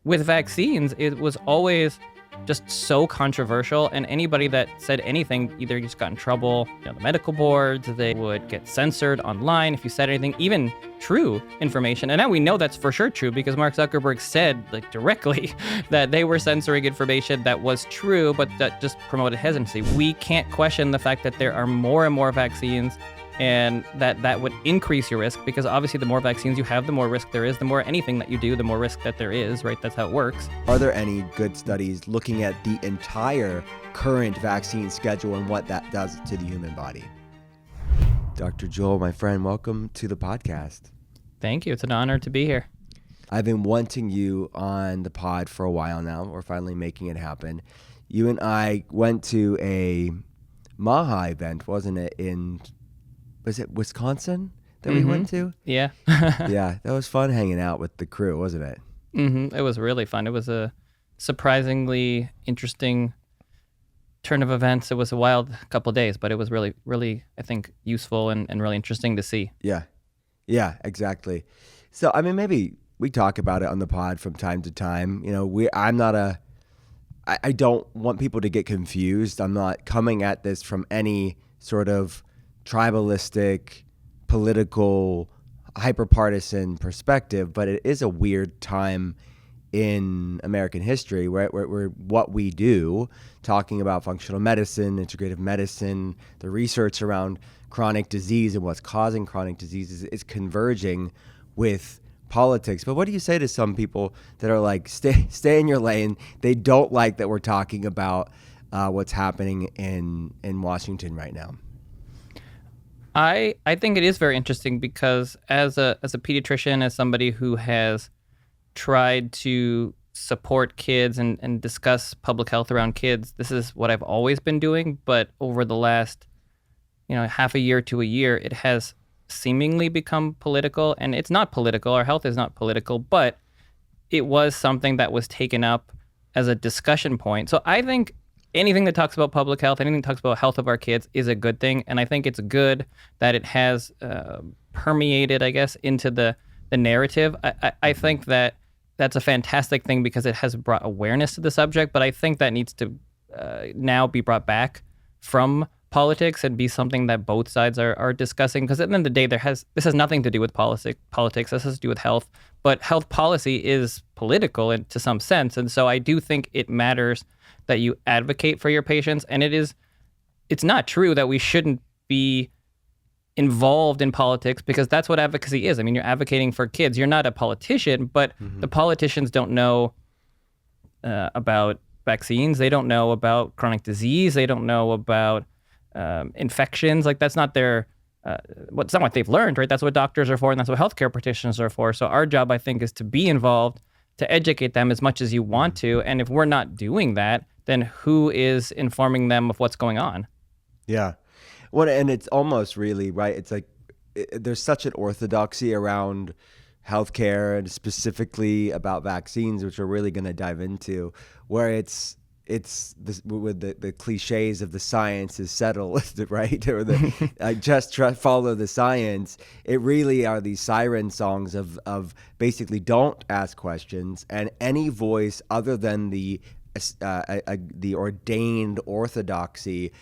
with vaccines, it was always just so controversial, and anybody that said anything either just got in trouble. The medical boards, they would get censored online if you said anything, even true information. And now we know that's for sure true because Mark Zuckerberg said directly that they were censoring information that was true, but that just promoted hesitancy. We can't question the fact that there are more and more vaccines, and that would increase your risk, because obviously the more vaccines you have, the more risk there is. The more anything that you do, the more risk that there is, right? That's how it works. Are there any good studies looking at the entire current vaccine schedule and what that does to the human body? Dr. Joel, my friend, welcome to the podcast. Thank you. It's an honor to be here. I've been wanting you on the pod for a while now. We're finally making it happen. You and I went to a MAHA event, wasn't it, was it Wisconsin that we went to? Yeah. Yeah, that was fun hanging out with the crew, wasn't it? It was really fun. It was a surprisingly interesting turn of events. It was a wild couple of days, but it was really, really, I think, useful and really interesting to see. Yeah, exactly. So, I mean, maybe we talk about it on the pod from time to time. I don't want people to get confused. I'm not coming at this from any sort of tribalistic, political, hyper-partisan perspective, but it is a weird time in American history where what we do, talking about functional medicine, integrative medicine, the research around chronic disease and what's causing chronic diseases is converging with politics. But what do you say to some people that are like, stay in your lane? They don't like that we're talking about what's happening in Washington right now. I think it is very interesting because as a pediatrician, as somebody who has tried to support kids and discuss public health around kids, this is what I've always been doing. But over the last, half a year to a year, it has seemingly become political. And it's not political. Our health is not political, but it was something that was taken up as a discussion point. So I think anything that talks about public health, anything that talks about health of our kids is a good thing. And I think it's good that it has permeated, I guess, into the narrative. I think that that's a fantastic thing because it has brought awareness to the subject. But I think that needs to now be brought back from politics and be something that both sides are discussing. Because at the end of the day, this has nothing to do with politics. This has to do with health. But health policy is political to some sense. And so I do think it matters that you advocate for your patients. And it's not true that we shouldn't be involved in politics, because that's what advocacy is. I mean, you're advocating for kids. You're not a politician, but the politicians don't know about vaccines. They don't know about chronic disease. They don't know about infections. Like, that's not it's not what they've learned, right? That's what doctors are for, and that's what healthcare practitioners are for. So our job, I think, is to be involved, to educate them as much as you want to. And if we're not doing that, then who is informing them of what's going on? Yeah. Well, and it's almost really, right? It's like there's such an orthodoxy around healthcare and specifically about vaccines, which we're really going to dive into, where it's this, with the cliches of the science is settled, right? Or the follow the science. It really are these siren songs of basically don't ask questions, and any voice other than the ordained orthodoxy,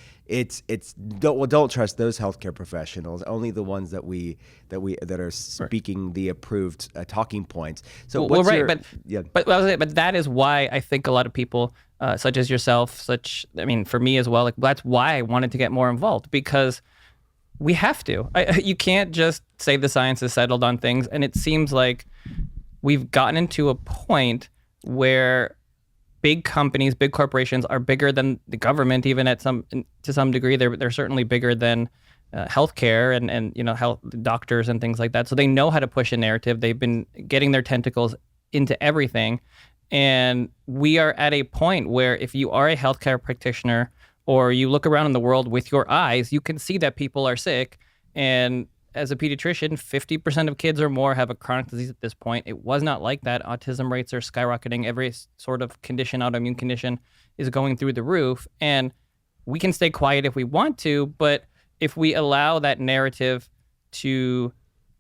don't trust those healthcare professionals. Only the ones that are speaking the approved talking points. So but that is why I think a lot of people, such as yourself, for me as well, that's why I wanted to get more involved, because we have to. You can't just say the science is settled on things, and it seems like we've gotten into a point where big companies, big corporations are bigger than the government, even to some degree. They're certainly bigger than healthcare and health doctors and things like that. So they know how to push a narrative. They've been getting their tentacles into everything. And we are at a point where if you are a healthcare practitioner or you look around in the world with your eyes, you can see that people are sick. And as a pediatrician, 50% of kids or more have a chronic disease at this point. It was not like that. Autism rates are skyrocketing. Every sort of condition, autoimmune condition, is going through the roof. And we can stay quiet if we want to, but if we allow that narrative to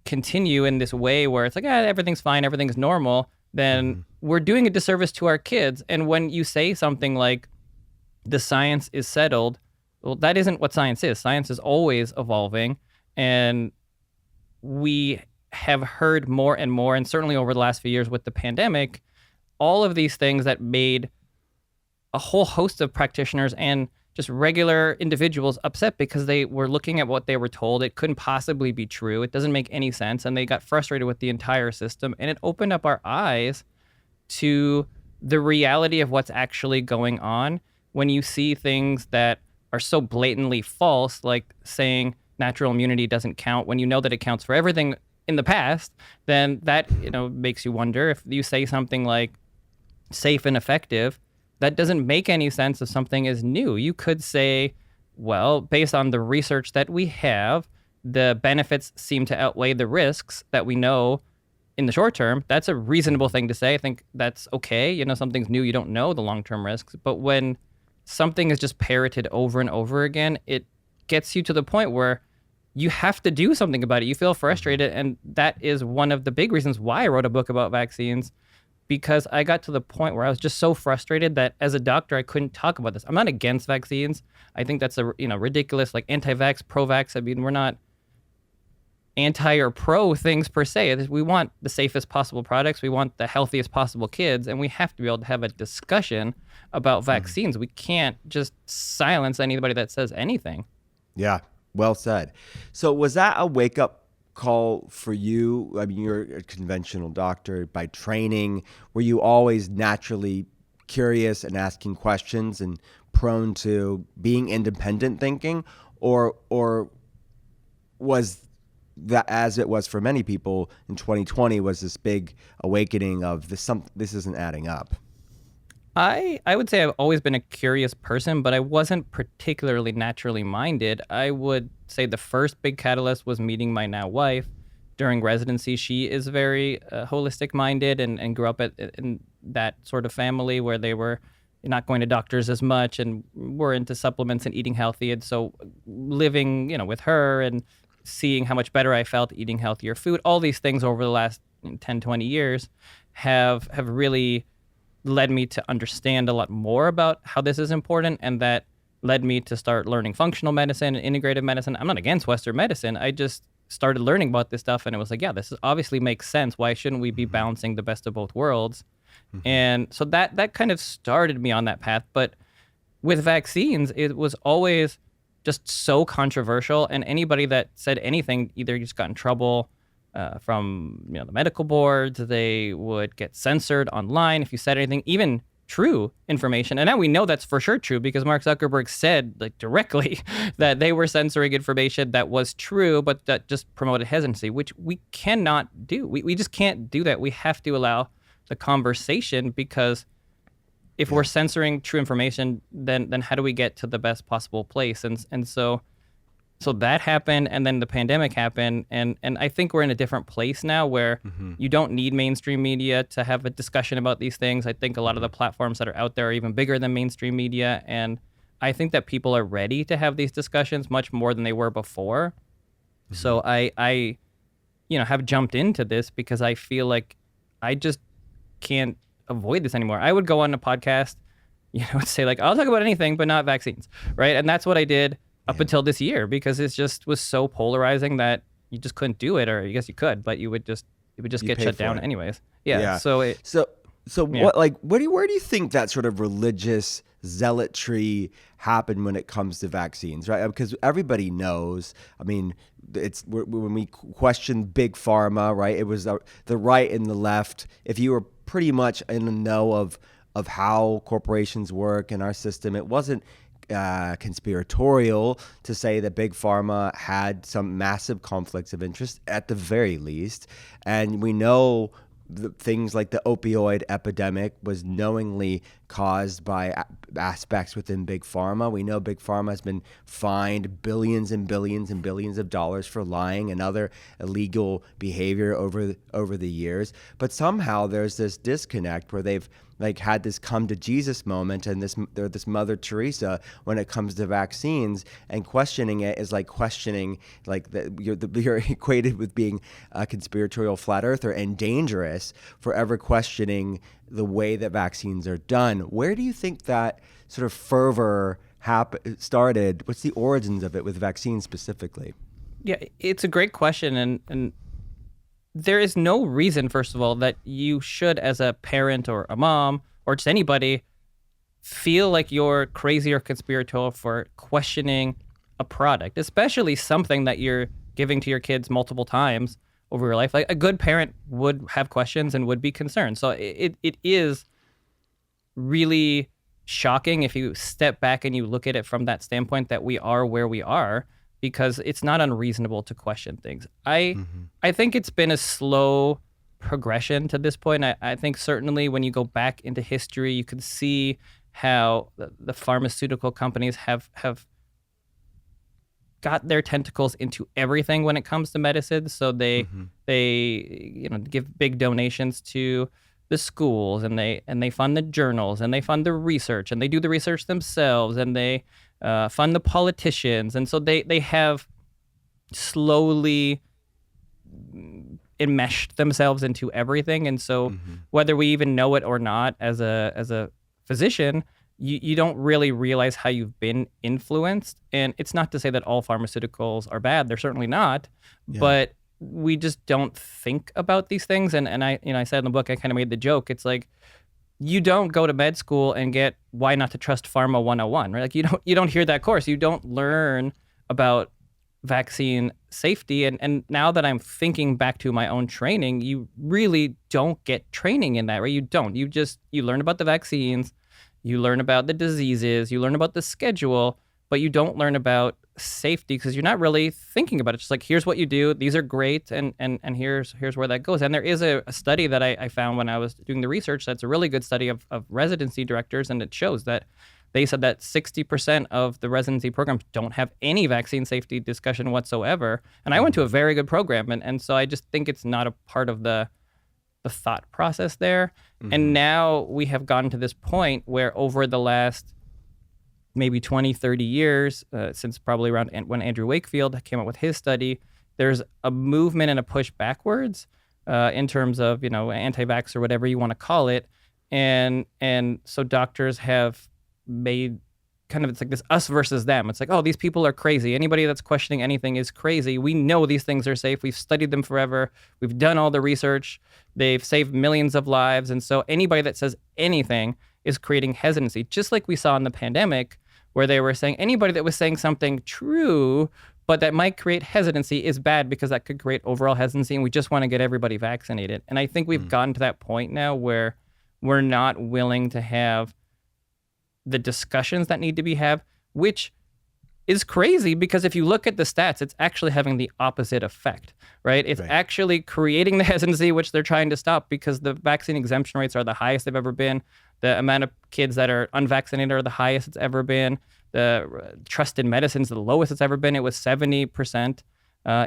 continue in this way where it's like, everything's fine, everything's normal, then we're doing a disservice to our kids. And when you say something like the science is settled, well, that isn't what science is. Science is always evolving. And we have heard more and more, and certainly over the last few years with the pandemic, all of these things that made a whole host of practitioners and just regular individuals upset because they were looking at what they were told. It couldn't possibly be true. It doesn't make any sense. And they got frustrated with the entire system. And it opened up our eyes to the reality of what's actually going on when you see things that are so blatantly false, like saying natural immunity doesn't count when you know that it counts for everything in the past. Then that, makes you wonder if you say something like safe and effective, that doesn't make any sense if something is new. You could say, well, based on the research that we have, the benefits seem to outweigh the risks that we know in the short term. That's a reasonable thing to say. I think that's okay. Something's new, you don't know the long-term risks. But when something is just parroted over and over again, it gets you to the point where you have to do something about it. You feel frustrated. And that is one of the big reasons why I wrote a book about vaccines, because I got to the point where I was just so frustrated that as a doctor, I couldn't talk about this. I'm not against vaccines. I think that's ridiculous, like anti-vax, pro-vax. I mean, we're not anti or pro things per se. We want the safest possible products. We want the healthiest possible kids, and we have to be able to have a discussion about vaccines. We can't just silence anybody that says anything. Yeah, well said. So was that a wake-up call for you? I mean, you're a conventional doctor by training. Were you always naturally curious and asking questions and prone to being independent thinking, or was that, as it was for many people in 2020, was this big awakening of this isn't adding up? I would say I've always been a curious person, but I wasn't particularly naturally minded. I would say the first big catalyst was meeting my now wife during residency. She is very holistic minded and grew up in that sort of family where they were not going to doctors as much and were into supplements and eating healthy. And so living, with her and seeing how much better I felt eating healthier food, all these things over the last 10, 20 years have really led me to understand a lot more about how this is important, and that led me to start learning functional medicine and integrative medicine. I'm not against Western medicine. I just started learning about this stuff, and it was like, yeah, obviously makes sense. Why shouldn't we be balancing the best of both worlds? And so that kind of started me on that path. But with vaccines, it was always just so controversial, and anybody that said anything either just got in trouble from the medical boards. They would get censored online if you said anything, even true information. And now we know that's for sure true because Mark Zuckerberg said directly that they were censoring information that was true, but that just promoted hesitancy, which we cannot do. We just can't do that. We have to allow the conversation, because if we're censoring true information, then how do we get to the best possible place? And so that happened, and then the pandemic happened, and I think we're in a different place now where you don't need mainstream media to have a discussion about these things. I think a lot of the platforms that are out there are even bigger than mainstream media, and I think that people are ready to have these discussions much more than they were before. So I have jumped into this because I feel like I just can't avoid this anymore. I would go on a podcast, say I'll talk about anything but not vaccines, right? And that's what I did up until this year, because it just was so polarizing that you just couldn't do it, or I guess you could, but it would just get shut down anyways. Yeah. So where do you think that sort of religious zealotry happened when it comes to vaccines, right? Because everybody knows, I mean, when we question big pharma, right? It was the right and the left. If you were pretty much in the know of how corporations work in our system, it wasn't conspiratorial to say that big pharma had some massive conflicts of interest at the very least. And we know things like the opioid epidemic was knowingly caused by aspects within big pharma. We know big pharma has been fined billions and billions and billions of dollars for lying and other illegal behavior over the years. But somehow there's this disconnect where they've like had this come to Jesus moment, and this Mother Teresa when it comes to vaccines, and questioning it is like questioning like you're equated with being a conspiratorial flat earther and dangerous for ever questioning the way that vaccines are done. Where do you think that sort of fervor started? What's the origins of it with vaccines specifically? Yeah, it's a great question, and there is no reason, first of all, that you should, as a parent or a mom or just anybody, feel like you're crazy or conspiratorial for questioning a product, especially something that you're giving to your kids multiple times over your life. Like, a good parent would have questions and would be concerned. So it is really shocking if you step back and you look at it from that standpoint, that we are where we are, because it's not unreasonable to question things. I think it's been a slow progression to this point. I think certainly when you go back into history, you can see how the pharmaceutical companies have got their tentacles into everything when it comes to medicine. So they give big donations to the schools, and they fund the journals, and they fund the research, and they do the research themselves, and they fund the politicians. And so they have slowly enmeshed themselves into everything. And so whether we even know it or not, as a physician, you don't really realize how you've been influenced. And it's not to say that all pharmaceuticals are bad. They're certainly not. Yeah. But we just don't think about these things. And I said in the book, I kind of made the joke. It's like, you don't go to med school and get Why Not to Trust Pharma 101, right? Like, you don't hear that course. You don't learn about vaccine safety. And now that I'm thinking back to my own training, you really don't get training in that, right? You learn about the vaccines, you learn about the diseases, you learn about the schedule, but you don't learn about safety because you're not really thinking about it. Just like, here's what you do, these are great, and here's where that goes. And there is a study that I found when I was doing the research that's a really good study of residency directors, and it shows that they said that 60% of the residency programs don't have any vaccine safety discussion whatsoever. And I went to a very good program, and so I just think it's not a part of the thought process there. And now we have gotten to this point where over the last maybe 20, 30 years, since probably around when Andrew Wakefield came up with his study, there's a movement and a push backwards in terms of, anti-vax or whatever you want to call it. And so doctors have made kind of, it's like this us versus them. It's like, oh, these people are crazy. Anybody that's questioning anything is crazy. We know these things are safe. We've studied them forever. We've done all the research. They've saved millions of lives. And so anybody that says anything is creating hesitancy, just like we saw in the pandemic, where they were saying anybody that was saying something true, but that might create hesitancy is bad because that could create overall hesitancy, and we just want to get everybody vaccinated. And I think we've gotten to that point now where we're not willing to have the discussions that need to be had, which is crazy because if you look at the stats, it's actually having the opposite effect, right? It's actually creating the hesitancy, which they're trying to stop, because the vaccine exemption rates are the highest they've ever been. The amount of kids that are unvaccinated are the highest it's ever been. The trust in medicine is the lowest it's ever been. It was 70%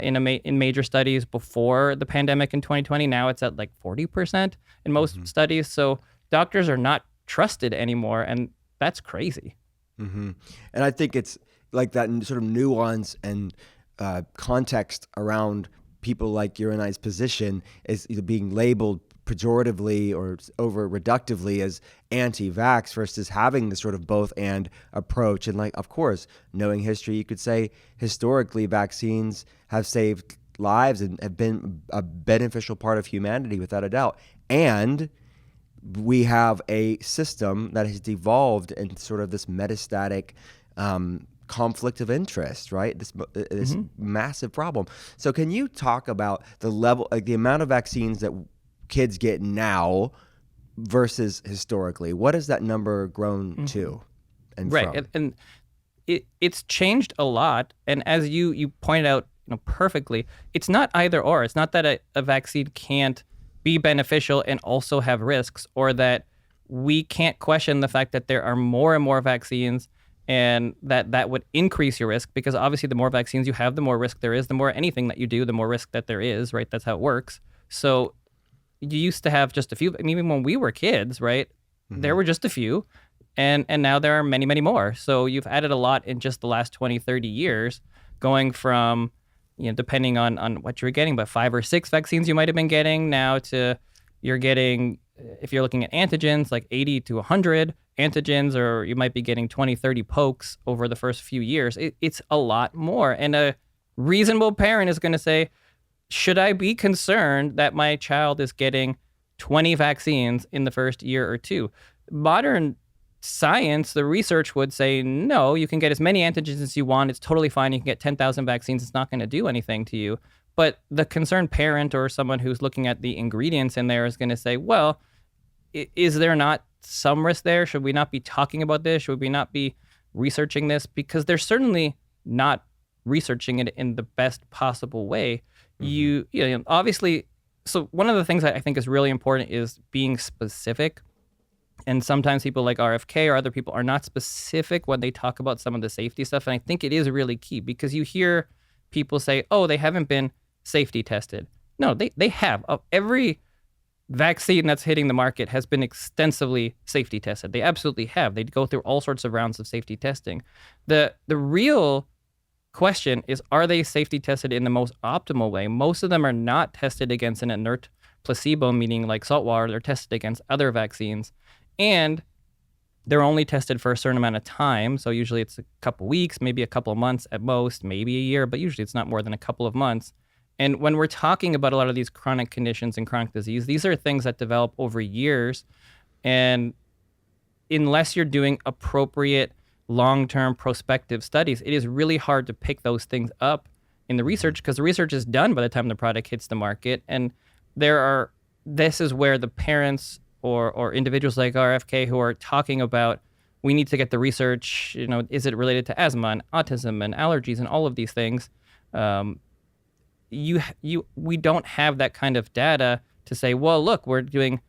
in major studies before the pandemic in 2020. Now it's at like 40% in most studies. So doctors are not trusted anymore, and that's crazy. And I think it's like that sort of nuance and context around people like your and I's position is either being labeled pejoratively or over reductively as anti-vax versus having this sort of both and approach. And like, of course, knowing history, you could say historically vaccines have saved lives and have been a beneficial part of humanity without a doubt. And we have a system that has devolved into sort of this metastatic conflict of interest, right? This massive problem. So can you talk about the level, like the amount of vaccines that kids get now versus historically? What has that number grown to and from? And it's changed a lot. And as you pointed out perfectly, it's not either or. It's not that a vaccine can't be beneficial and also have risks, or that we can't question the fact that there are more and more vaccines and that would increase your risk, because obviously the more vaccines you have, the more risk there is. The more anything that you do, the more risk that there is, right? That's how it works. So you used to have just a few, and even when we were kids, right? there were just a few, and now there are many, many more. So you've added a lot in just the last 20, 30 years, going from, depending on what you're getting, but 5 or 6 vaccines you might have been getting now to you're getting, if you're looking at antigens, like 80 to 100 antigens, or you might be getting 20, 30 pokes over the first few years. It's a lot more. And a reasonable parent is going to say, should I be concerned that my child is getting 20 vaccines in the first year or two? Modern science, the research would say, no, you can get as many antigens as you want. It's totally fine. You can get 10,000 vaccines. It's not going to do anything to you. But the concerned parent or someone who's looking at the ingredients in there is going to say, well, is there not some risk there? Should we not be talking about this? Should we not be researching this? Because they're certainly not researching it in the best possible way. Obviously, so one of the things that I think is really important is being specific. And sometimes people like RFK or other people are not specific when they talk about some of the safety stuff. And I think it is really key, because you hear people say, oh, they haven't been safety tested. No, they have. Every vaccine that's hitting the market has been extensively safety tested. They absolutely have. They go through all sorts of rounds of safety testing. The real question is, are they safety tested in the most optimal way? Most of them are not tested against an inert placebo, meaning like salt water. They're tested against other vaccines. And they're only tested for a certain amount of time. So usually it's a couple weeks, maybe a couple of months at most, maybe a year, but usually it's not more than a couple of months. And when we're talking about a lot of these chronic conditions and chronic disease, these are things that develop over years. And unless you're doing appropriate long-term prospective studies, it is really hard to pick those things up in the research, because the research is done by the time the product hits the market. And this is where the parents or individuals like RFK who are talking about, we need to get the research, is it related to asthma and autism and allergies and all of these things? We don't have that kind of data to say, well, look, we're doing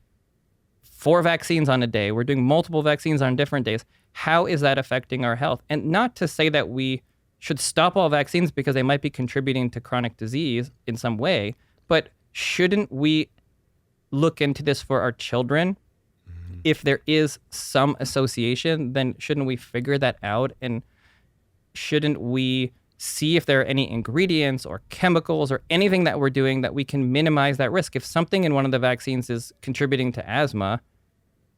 4 vaccines on a day. We're doing multiple vaccines on different days. How is that affecting our health? And not to say that we should stop all vaccines because they might be contributing to chronic disease in some way, but shouldn't we look into this for our children? If there is some association, then shouldn't we figure that out? And shouldn't we see if there are any ingredients or chemicals or anything that we're doing that we can minimize that risk? If something in one of the vaccines is contributing to asthma,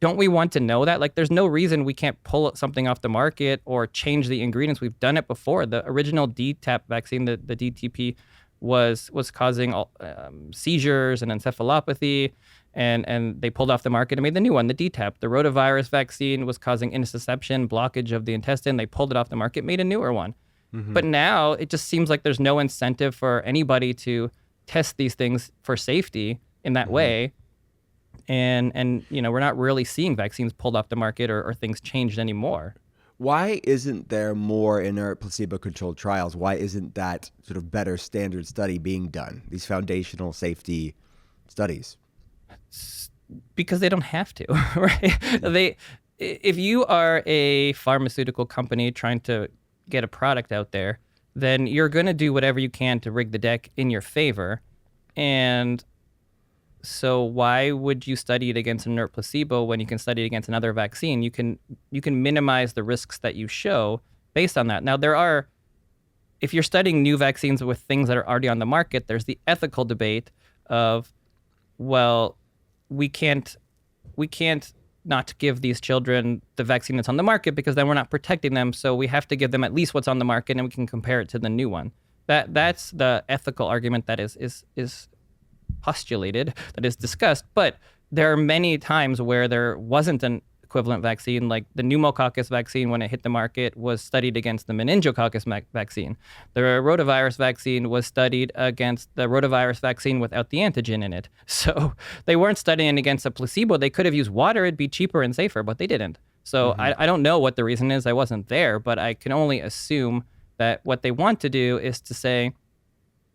don't we want to know that? Like, there's no reason we can't pull something off the market or change the ingredients. We've done it before. The original DTaP vaccine, the DTP, was causing seizures and encephalopathy, and they pulled off the market and made the new one, the DTaP. The rotavirus vaccine was causing intussusception, blockage of the intestine. They pulled it off the market, made a newer one. But now it just seems like there's no incentive for anybody to test these things for safety in that way. And we're not really seeing vaccines pulled off the market or things changed anymore. Why isn't there more inert placebo-controlled trials? Why isn't that sort of better standard study being done, these foundational safety studies? Because they don't have to, right? If you are a pharmaceutical company trying to get a product out there, then you're going to do whatever you can to rig the deck in your favor. And so why would you study it against an inert placebo when you can study it against another vaccine? You can minimize the risks that you show based on that. Now, if you're studying new vaccines with things that are already on the market, there's the ethical debate of, well, we can't not give these children the vaccine that's on the market because then we're not protecting them. So we have to give them at least what's on the market and we can compare it to the new one. That's the ethical argument that is postulated, that is discussed. But there are many times where there wasn't an equivalent vaccine, like the pneumococcus vaccine, when it hit the market, was studied against the meningococcus vaccine. The rotavirus vaccine was studied against the rotavirus vaccine without the antigen in it. So they weren't studying against a placebo. They could have used water. It'd be cheaper and safer, but they didn't. So I don't know what the reason is. I wasn't there, but I can only assume that what they want to do is to say,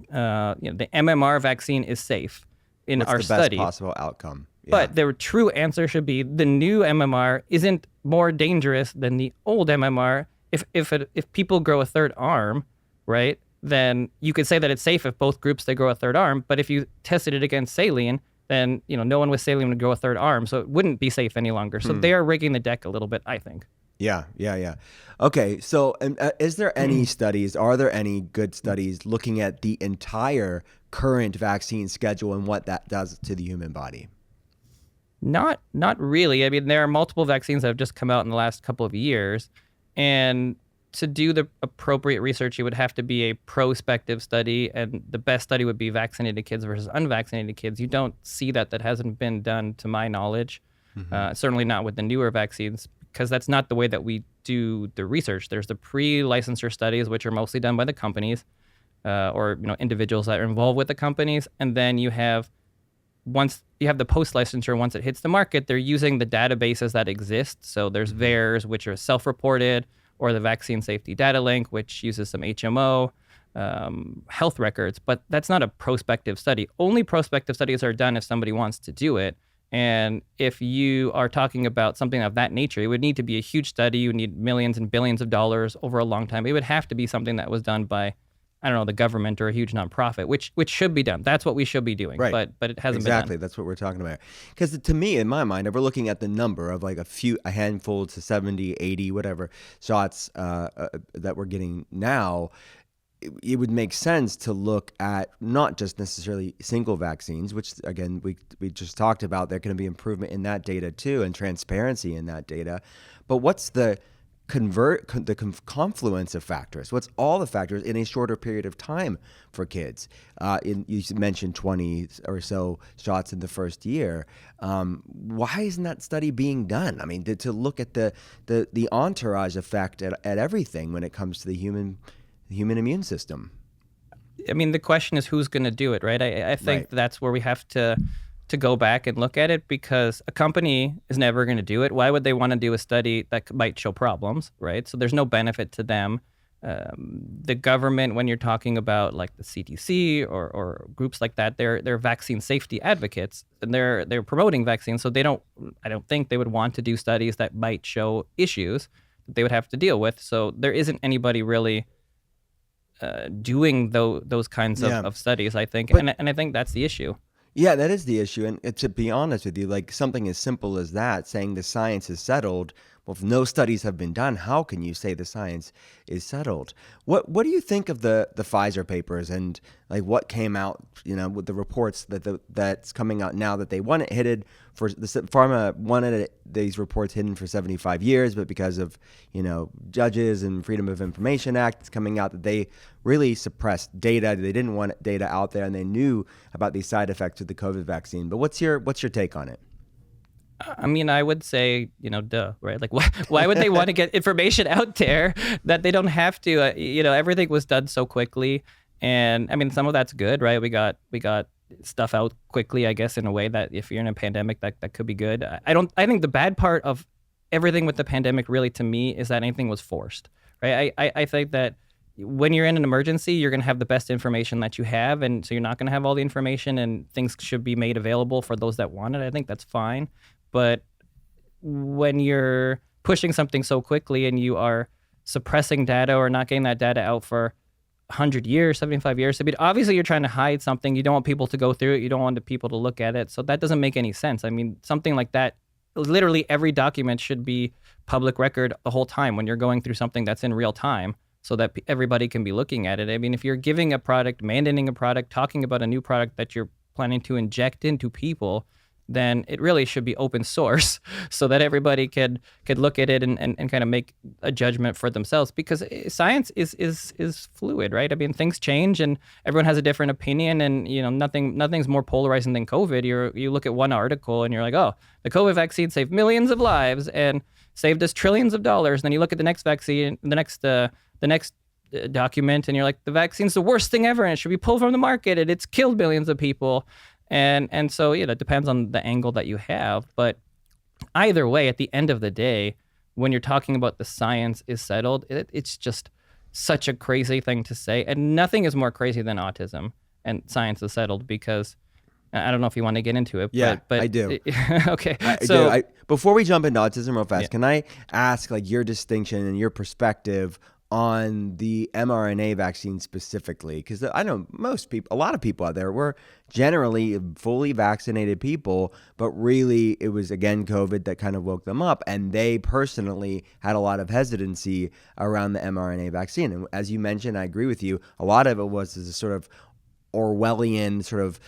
the MMR vaccine is safe in our study. What's the best possible outcome? Yeah. But the true answer should be the new MMR isn't more dangerous than the old MMR. If people grow a third arm, right, then you could say that it's safe if both groups they grow a third arm. But if you tested it against saline, then no one with saline would grow a third arm, so it wouldn't be safe any longer. So they are rigging the deck a little bit, I think. Yeah. Okay, so is there any studies, are there any good studies looking at the entire current vaccine schedule and what that does to the human body? Not really. I mean, there are multiple vaccines that have just come out in the last couple of years, and to do the appropriate research, it would have to be a prospective study, and the best study would be vaccinated kids versus unvaccinated kids. You don't see that hasn't been done to my knowledge, certainly not with the newer vaccines, because that's not the way that we do the research. There's the pre-licensure studies, which are mostly done by the companies or individuals that are involved with the companies, and then once you have the post-licensure, once it hits the market, they're using the databases that exist. So there's VAERS, which are self-reported, or the Vaccine Safety Data Link, which uses some HMO health records. But that's not a prospective study. Only prospective studies are done if somebody wants to do it. And if you are talking about something of that nature, it would need to be a huge study. You would need millions and billions of dollars over a long time. It would have to be something that was done by, I don't know, the government or a huge nonprofit, which should be done. That's what we should be doing. Right. But it hasn't been done. Exactly. That's what we're talking about. Because to me, in my mind, if we're looking at the number of like a handful to 70, 80, whatever shots that we're getting now, it would make sense to look at not just necessarily single vaccines, which again, we just talked about. There can be improvement in that data too, and transparency in that data. But what's the confluence of factors? What's all the factors in a shorter period of time for kids? You mentioned 20 or so shots in the first year. Why isn't that study being done? I mean, to look at the entourage effect at everything when it comes to the human immune system. I mean, the question is who's going to do it, right? I think that's where we have to go back and look at it, because a company is never going to do it. Why would they want to do a study that might show problems, right? So there's no benefit to them. The government, when you're talking about like the CDC or groups like that, they're vaccine safety advocates, and they're promoting vaccines. So I don't think they would want to do studies that might show issues that they would have to deal with. So there isn't anybody really doing those kinds of studies, I think. And I think that's the issue. Yeah, that is the issue. And to be honest with you, like something as simple as that, saying the science is settled, well, if no studies have been done, how can you say the science is settled? What do you think of the Pfizer papers and like what came out, with the reports that's coming out now that they want it hidden for the pharma wanted these reports hidden for 75 years, but because of, judges and Freedom of Information Act, it's coming out that they really suppressed data. They didn't want data out there, and they knew about these side effects with the COVID vaccine. But what's your take on it? I mean, I would say, duh, right? Like, why would they want to get information out there that they don't have to? Everything was done so quickly, and I mean, some of that's good, right? We got stuff out quickly, I guess, in a way that if you're in a pandemic, that could be good. I think the bad part of everything with the pandemic, really, to me, is that anything was forced, right? I think that when you're in an emergency, you're going to have the best information that you have, and so you're not going to have all the information, and things should be made available for those that want it. I think that's fine. But when you're pushing something so quickly and you are suppressing data or not getting that data out for 100 years, 75 years, I mean, obviously you're trying to hide something. You don't want people to go through it. You don't want the people to look at it. So that doesn't make any sense. I mean, something like that, literally every document should be public record the whole time when you're going through something that's in real time, so that everybody can be looking at it. I mean, if you're giving a product, mandating a product, talking about a new product that you're planning to inject into people, then it really should be open source so that everybody could look at it and kind of make a judgment for themselves, because science is fluid, right? I mean, things change and everyone has a different opinion, and nothing's more polarizing than COVID. You look at one article and you're like, oh, the COVID vaccine saved millions of lives and saved us trillions of dollars. And then you look at the next vaccine, the next document, and you're like, the vaccine's the worst thing ever and it should be pulled from the market and it's killed millions of people. And so, it depends on the angle that you have. But either way, at the end of the day, when you're talking about the science is settled, it's just such a crazy thing to say. And nothing is more crazy than autism and science is settled, because I don't know if you want to get into it. Yeah, but I do. Okay. So before we jump into autism real fast, can I ask like your distinction and your perspective on the mRNA vaccine specifically, because I know most people, a lot of people out there were generally fully vaccinated people, but really it was, again, COVID that kind of woke them up. And they personally had a lot of hesitancy around the mRNA vaccine. And as you mentioned, I agree with you, a lot of it was a sort of Orwellian sort of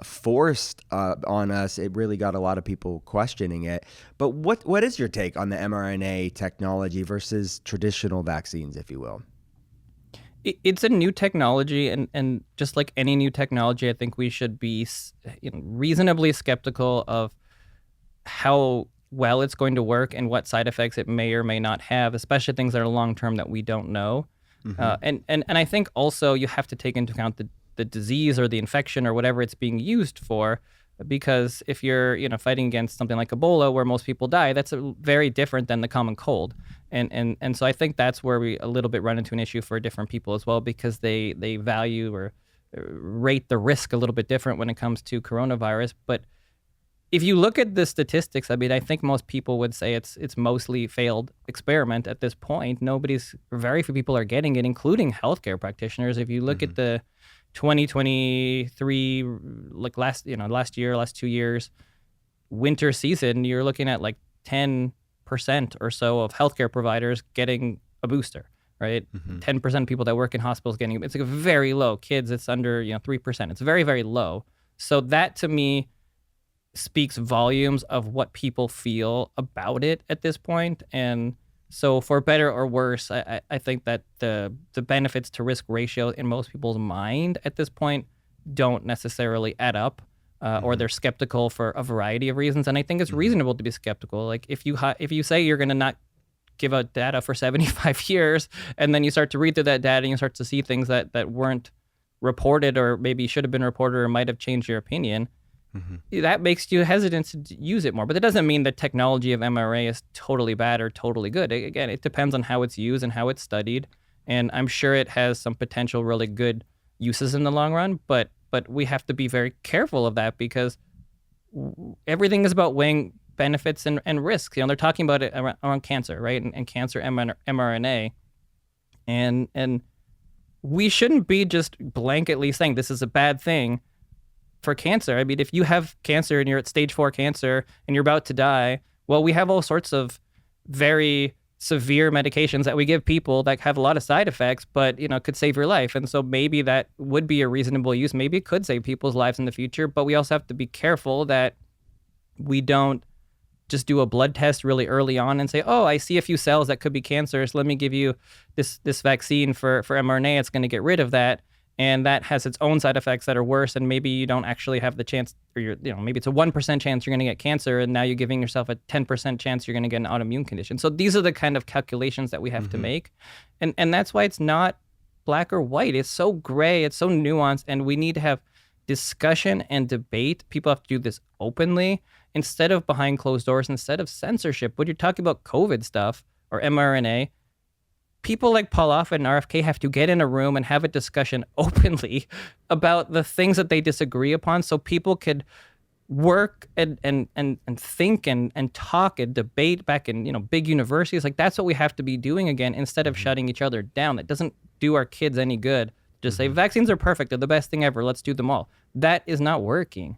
forced on us. It really got a lot of people questioning it. But what is your take on the mRNA technology versus traditional vaccines, if you will? It's a new technology, and just like any new technology, I think we should be reasonably skeptical of how well it's going to work and what side effects it may or may not have, especially things that are long-term that we don't know. And I think also you have to take into account the disease or the infection or whatever it's being used for, because if you're fighting against something like Ebola where most people die, that's very different than the common cold. And so I think that's where we a little bit run into an issue for different people as well, because they value or rate the risk a little bit different when it comes to coronavirus. But if you look at the statistics, I mean, I think most people would say it's mostly failed experiment at this point. Very few people are getting it, including healthcare practitioners. If you look at the 2023, like last 2 years, winter season, you're looking at like 10% or so of healthcare providers getting a booster, right? 10% of people that work in hospitals getting it. It's like very low. Kids, it's under 3%. It's very, very low. So that to me speaks volumes of what people feel about it at this point. And so for better or worse, I think that the benefits to risk ratio in most people's mind at this point don't necessarily add up, or they're skeptical for a variety of reasons. And I think it's reasonable to be skeptical. Like if you say you're going to not give out data for 75 years, and then you start to read through that data and you start to see things that weren't reported or maybe should have been reported or might have changed your opinion, that makes you hesitant to use it more. But that doesn't mean the technology of mRNA is totally bad or totally good. Again, it depends on how it's used and how it's studied. And I'm sure it has some potential really good uses in the long run. But we have to be very careful of that, because everything is about weighing benefits and risks. They're talking about it around cancer, right? And cancer mRNA. And we shouldn't be just blanketly saying this is a bad thing for cancer. I mean, if you have cancer and you're at stage 4 cancer and you're about to die, well, we have all sorts of very severe medications that we give people that have a lot of side effects, but could save your life. And so maybe that would be a reasonable use. Maybe it could save people's lives in the future, but we also have to be careful that we don't just do a blood test really early on and say, oh, I see a few cells that could be cancerous. Let me give you this vaccine for mRNA. It's going to get rid of that. And that has its own side effects that are worse, and maybe you don't actually have the chance, or maybe it's a 1% chance you're going to get cancer, and now you're giving yourself a 10% chance you're going to get an autoimmune condition. So these are the kind of calculations that we have to make, and that's why it's not black or white. It's so gray, it's so nuanced, and we need to have discussion and debate. People have to do this openly instead of behind closed doors, instead of censorship. When you're talking about COVID stuff or mRNA, people like Paul Offit and RFK have to get in a room and have a discussion openly about the things that they disagree upon, so people could work and think and talk and debate back in big universities. Like, that's what we have to be doing again, instead of shutting each other down. That doesn't do our kids any good. Just say vaccines are perfect, they're the best thing ever, let's do them all. That is not working.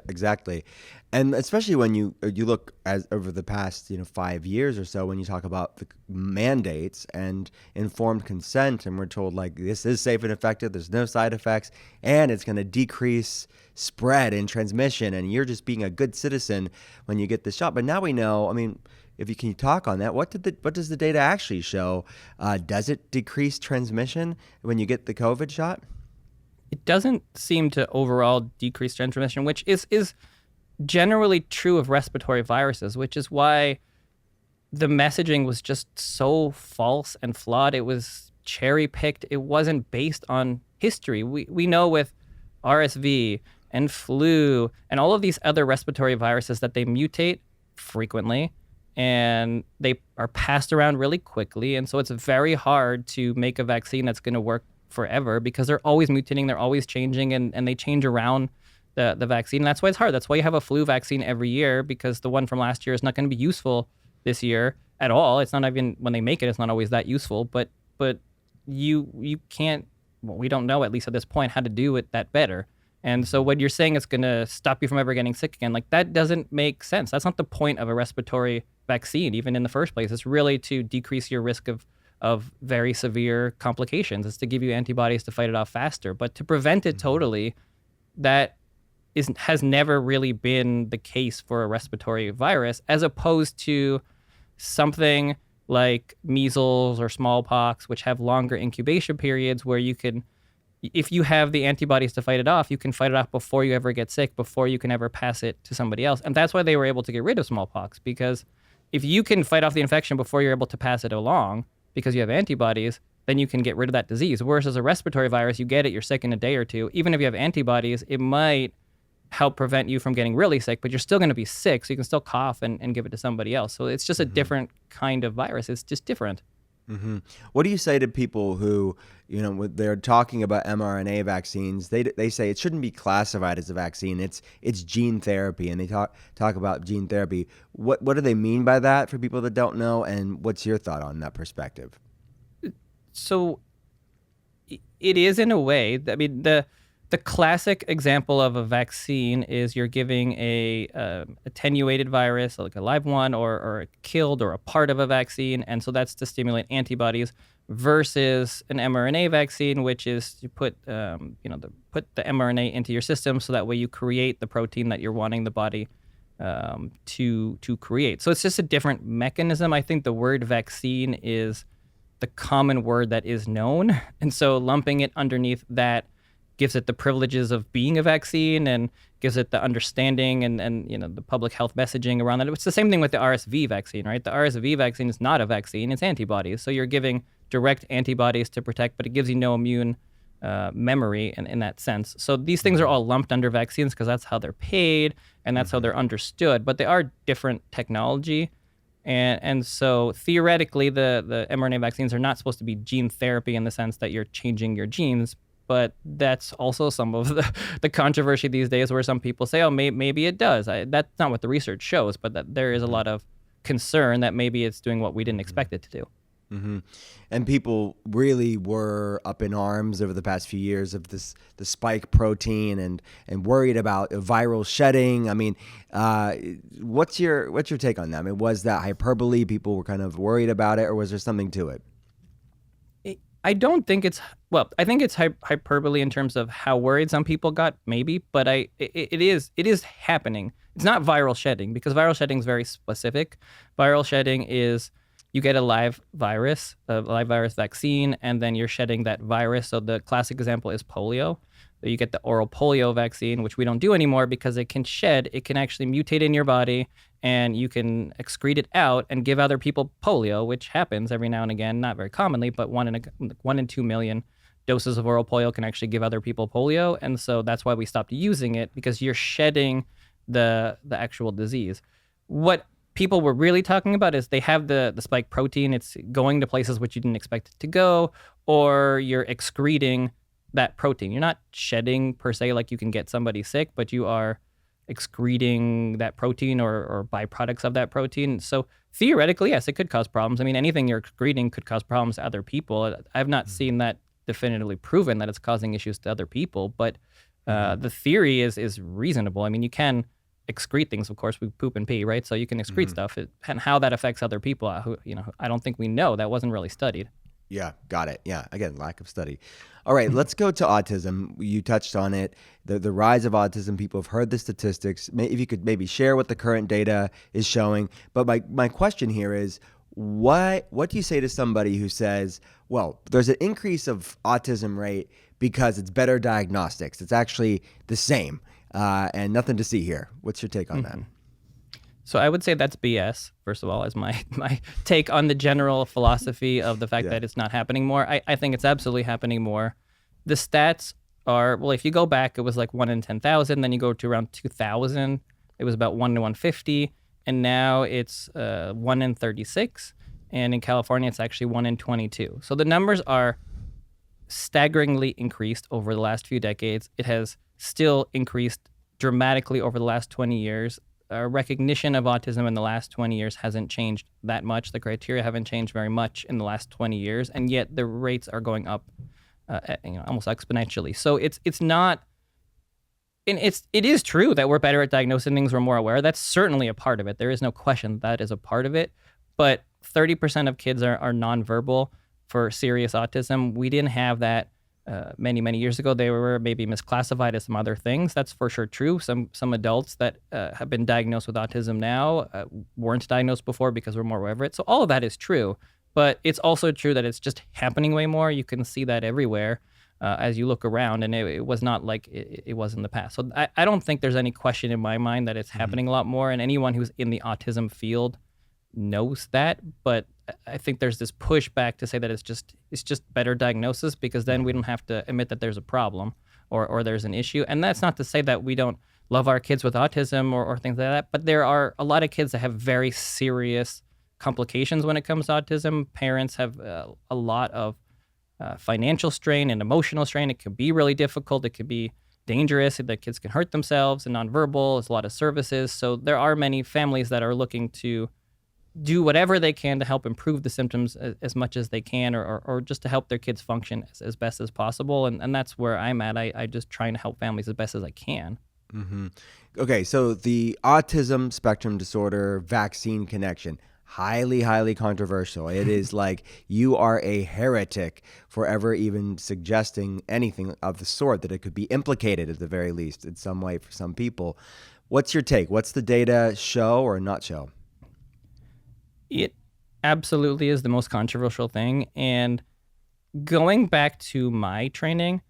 Exactly. And especially when you look over the past 5 years or so, when you talk about the mandates and informed consent, and we're told like this is safe and effective, there's no side effects, and it's going to decrease spread and transmission, and you're just being a good citizen when you get the shot. But now we know, I mean, can you talk on that? What does the data actually show? Does it decrease transmission when you get the COVID shot? It doesn't seem to overall decrease transmission, which is generally true of respiratory viruses, which is why the messaging was just so false and flawed. It was cherry-picked. It wasn't based on history. We know with RSV and flu and all of these other respiratory viruses that they mutate frequently, and they are passed around really quickly. And so it's very hard to make a vaccine that's going to work forever, because they're always mutating, they're always changing, and they change around the vaccine. And that's why it's hard. That's why you have a flu vaccine every year, because the one from last year is not going to be useful this year at all. It's not even when they make it, it's not always that useful. But you can't. Well, we don't know, at least at this point, how to do it that better. And so when you're saying it's going to stop you from ever getting sick again, like that doesn't make sense. That's not the point of a respiratory vaccine, even in the first place. It's really to decrease your risk of very severe complications. It's to give you antibodies to fight it off faster. But to prevent it totally, that has never really been the case for a respiratory virus, as opposed to something like measles or smallpox, which have longer incubation periods where you can, if you have the antibodies to fight it off, you can fight it off before you ever get sick, before you can ever pass it to somebody else. And that's why they were able to get rid of smallpox, because if you can fight off the infection before you're able to pass it along because you have antibodies, then you can get rid of that disease. Whereas as a respiratory virus, you get it, you're sick in a day or two. Even if you have antibodies, it might help prevent you from getting really sick, but you're still going to be sick, so you can still cough and give it to somebody else. So it's just a different kind of virus. It's just different. What do you say to people who, when they're talking about mRNA vaccines, they say it shouldn't be classified as a vaccine. It's gene therapy, and they talk about gene therapy. What do they mean by that for people that don't know, and what's your thought on that perspective? So it is, in a way. I mean, the classic example of a vaccine is you're giving a attenuated virus, like a live one, or a killed or a part of a vaccine, and so that's to stimulate antibodies. Versus an mRNA vaccine, which is you put put the mRNA into your system, so that way you create the protein that you're wanting the body to create. So it's just a different mechanism. I think the word vaccine is the common word that is known, and so lumping it underneath that gives it the privileges of being a vaccine and gives it the understanding and the public health messaging around that. It's the same thing with the RSV vaccine, right? The RSV vaccine is not a vaccine, it's antibodies. So you're giving direct antibodies to protect, but it gives you no immune memory in that sense. So these things are all lumped under vaccines because that's how they're paid and that's how they're understood, but they are different technology. And so theoretically, the mRNA vaccines are not supposed to be gene therapy in the sense that you're changing your genes. But that's also some of the controversy these days, where some people say, oh, maybe it does. That's not what the research shows, but that there is a lot of concern that maybe it's doing what we didn't expect it to do. And people really were up in arms over the past few years of the spike protein and worried about viral shedding. I mean, what's your take on that? I mean, was that hyperbole? People were kind of worried about it, or was there something to it? I don't think it's, well, I think it's hyperbole in terms of how worried some people got, maybe, but it is happening. It's not viral shedding, because viral shedding is very specific. Viral shedding is you get a live virus vaccine, and then you're shedding that virus. So the classic example is polio. So you get the oral polio vaccine, which we don't do anymore because it can shed. It can actually mutate in your body, and you can excrete it out and give other people polio, which happens every now and again, not very commonly, but 1 in 2 million doses of oral polio can actually give other people polio. And so that's why we stopped using it, because you're shedding the actual disease. What people were really talking about is they have the spike protein. It's going to places which you didn't expect it to go, or you're excreting that protein. You're not shedding per se, like you can get somebody sick, but you are excreting that protein or byproducts of that protein. So theoretically, yes, it could cause problems. I mean, anything you're excreting could cause problems to other people. I've not seen that definitively proven that it's causing issues to other people, but the theory is reasonable. I mean, you can excrete things. Of course, we poop and pee, right? So you can excrete stuff, and how that affects other people, I don't think we know. That wasn't really studied. Yeah, got it. Yeah, again, lack of study. All right, let's go to autism. You touched on it, the rise of autism. People have heard the statistics. If you could maybe share what the current data is showing. But my question here is, what do you say to somebody who says, well, there's an increase of autism rate because it's better diagnostics. It's actually the same and nothing to see here. What's your take on that? So I would say that's BS, first of all, as my take on the general philosophy of the fact that it's not happening more. I think it's absolutely happening more. The stats are, well, if you go back, it was like 1 in 10,000. Then you go to around 2,000. It was about 1 to 150. And now it's 1 in 36. And in California, it's actually 1 in 22. So the numbers are staggeringly increased over the last few decades. It has still increased dramatically over the last 20 years. recognition of autism in the last 20 years hasn't changed that much. The criteria haven't changed very much in the last 20 years, and yet the rates are going up, almost exponentially. So it's not, and it is true that we're better at diagnosing things. We're more aware. That's certainly a part of it. There is no question that is a part of it. But 30% of kids are nonverbal for serious autism. We didn't have that many years ago. They were maybe misclassified as some other things. That's for sure true. Some adults that have been diagnosed with autism now weren't diagnosed before because we're more aware of it. So all of that is true. But it's also true that it's just happening way more. You can see that everywhere as you look around, and it was not like it was in the past. So I don't think there's any question in my mind that it's happening a lot more. And anyone who's in the autism field knows that. But I think there's this pushback to say that it's just better diagnosis, because then we don't have to admit that there's a problem or there's an issue. And that's not to say that we don't love our kids with autism or things like that. But there are a lot of kids that have very serious complications when it comes to autism. Parents have a lot of financial strain and emotional strain. It can be really difficult. It can be dangerous. The kids can hurt themselves and nonverbal. There's a lot of services. So there are many families that are looking to do whatever they can to help improve the symptoms as much as they can, or just to help their kids function as best as possible. And that's where I'm at. I just trying to help families as best as I can. Mm-hmm. Okay, so the autism spectrum disorder vaccine connection, highly controversial. It is like you are a heretic for ever even suggesting anything of the sort, that it could be implicated at the very least in some way for some people. What's your take? What's the data show or not show? It absolutely is the most controversial thing. And going back to my training,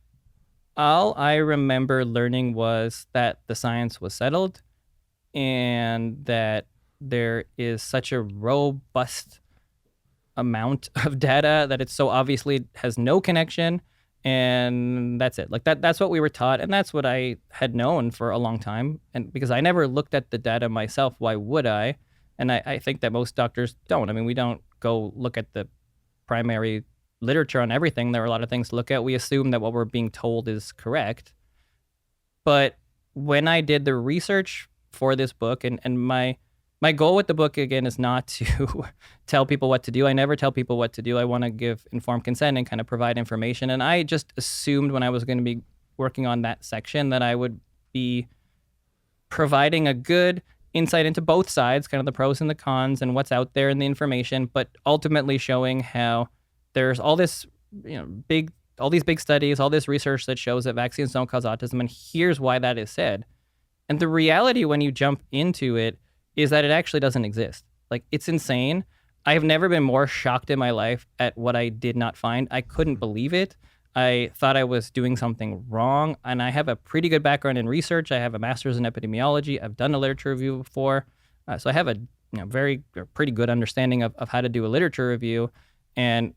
all I remember learning was that the science was settled and that there is such a robust amount of data that it so obviously has no connection, and that's it. Like that's what we were taught, and that's what I had known for a long time. And because I never looked at the data myself, why would I? And I think that most doctors don't. I mean, we don't go look at the primary literature on everything. There are a lot of things to look at. We assume that what we're being told is correct. But when I did the research for this book, and my goal with the book, again, is not to tell people what to do. I never tell people what to do. I want to give informed consent and kind of provide information. And I just assumed when I was going to be working on that section that I would be providing a good insight into both sides, kind of the pros and the cons and what's out there in the information, but ultimately showing how there's all this, all these big studies, all this research that shows that vaccines don't cause autism, and here's why that is said. And the reality when you jump into it is that it actually doesn't exist. Like, it's insane. I have never been more shocked in my life at what I did not find. I couldn't believe it. I thought I was doing something wrong, and I have a pretty good background in research. I have a master's in epidemiology. I've done a literature review before, so I have a pretty good understanding of how to do a literature review, and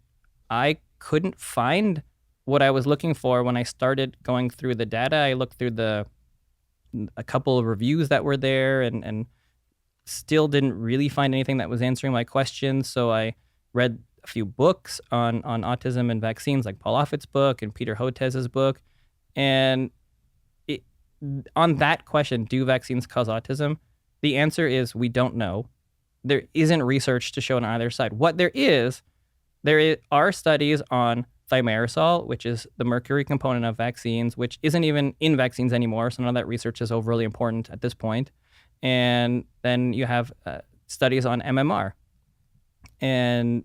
I couldn't find what I was looking for when I started going through the data. I looked through a couple of reviews that were there, and still didn't really find anything that was answering my questions. So I read a few books on autism and vaccines, like Paul Offit's book and Peter Hotez's book. And on that question, do vaccines cause autism? The answer is we don't know. There isn't research to show on either side. What there are studies on thimerosal, which is the mercury component of vaccines, which isn't even in vaccines anymore. So none of that research is overly important at this point. And then you have studies on MMR. And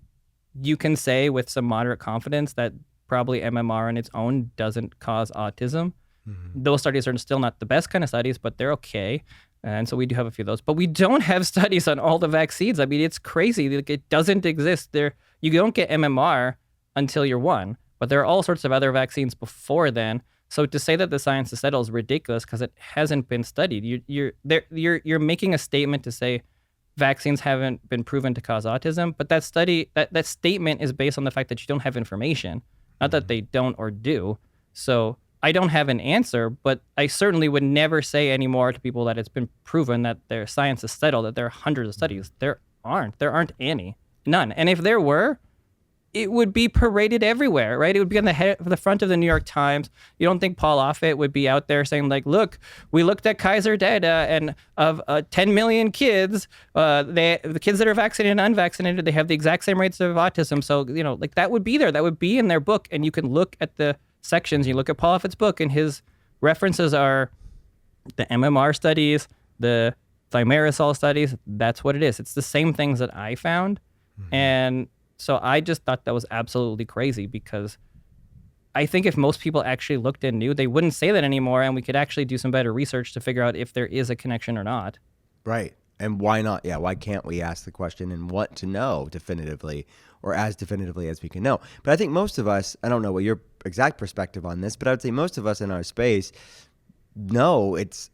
you can say with some moderate confidence that probably MMR on its own doesn't cause autism. Mm-hmm. Those studies are still not the best kind of studies, but they're okay. And so we do have a few of those. But we don't have studies on all the vaccines. I mean, it's crazy. Like, it doesn't exist. You don't get MMR until you're 1. But there are all sorts of other vaccines before then. So to say that the science is settled is ridiculous because it hasn't been studied. You're making a statement to say vaccines haven't been proven to cause autism, but that statement is based on the fact that you don't have information, not that they don't or do. So I don't have an answer, but I certainly would never say anymore to people that it's been proven that their science is settled, that there are hundreds of studies. There aren't any, none. And if there were, it would be paraded everywhere, right? It would be on the front of the New York Times. You don't think Paul Offit would be out there saying like, "Look, we looked at Kaiser data, and of 10 million kids, the kids that are vaccinated and unvaccinated, they have the exact same rates of autism." So like that would be there. That would be in their book, and you can look at the sections. You look at Paul Offit's book, and his references are the MMR studies, the thimerosal studies. That's what it is. It's the same things that I found, and so I just thought that was absolutely crazy, because I think if most people actually looked and knew, they wouldn't say that anymore, and we could actually do some better research to figure out if there is a connection or not. Right. And why not? Yeah, why can't we ask the question and want to know definitively, or as definitively as we can know? But I think most of us, I don't know what your exact perspective on this, but I would say most of us in our space know it's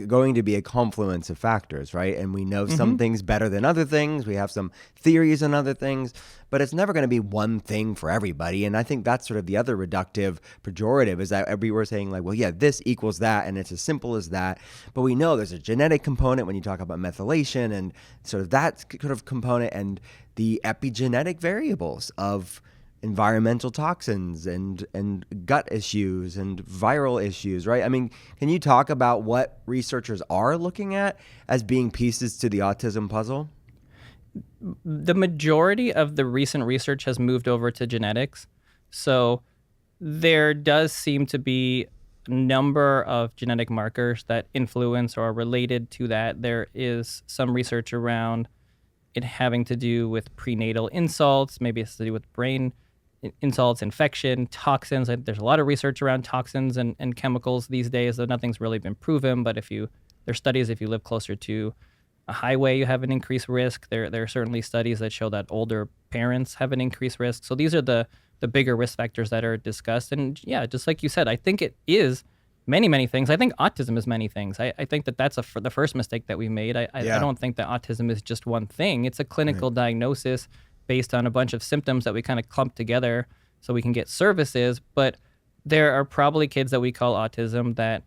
going to be a confluence of factors, right? And we know some things better than other things. We have some theories on other things, but it's never going to be one thing for everybody. And I think that's sort of the other reductive pejorative, is that we were saying like, well, yeah, this equals that, and it's as simple as that. But we know there's a genetic component when you talk about methylation, and sort of that kind of component, and the epigenetic variables of environmental toxins and gut issues and viral issues, right? I mean, can you talk about what researchers are looking at as being pieces to the autism puzzle? The majority of the recent research has moved over to genetics. So there does seem to be a number of genetic markers that influence or are related to that. There is some research around it having to do with prenatal insults, maybe it's to do with brain insults, infection, toxins. There's a lot of research around toxins and chemicals these days, though nothing's really been proven. But there's studies, if you live closer to a highway, you have an increased risk. There are certainly studies that show that older parents have an increased risk. So these are the bigger risk factors that are discussed. And yeah, just like you said, I think it is many, many things. I think autism is many things. I think that's the first mistake that we made. I don't think that autism is just one thing. It's a clinical diagnosis based on a bunch of symptoms that we kind of clump together so we can get services. But there are probably kids that we call autism that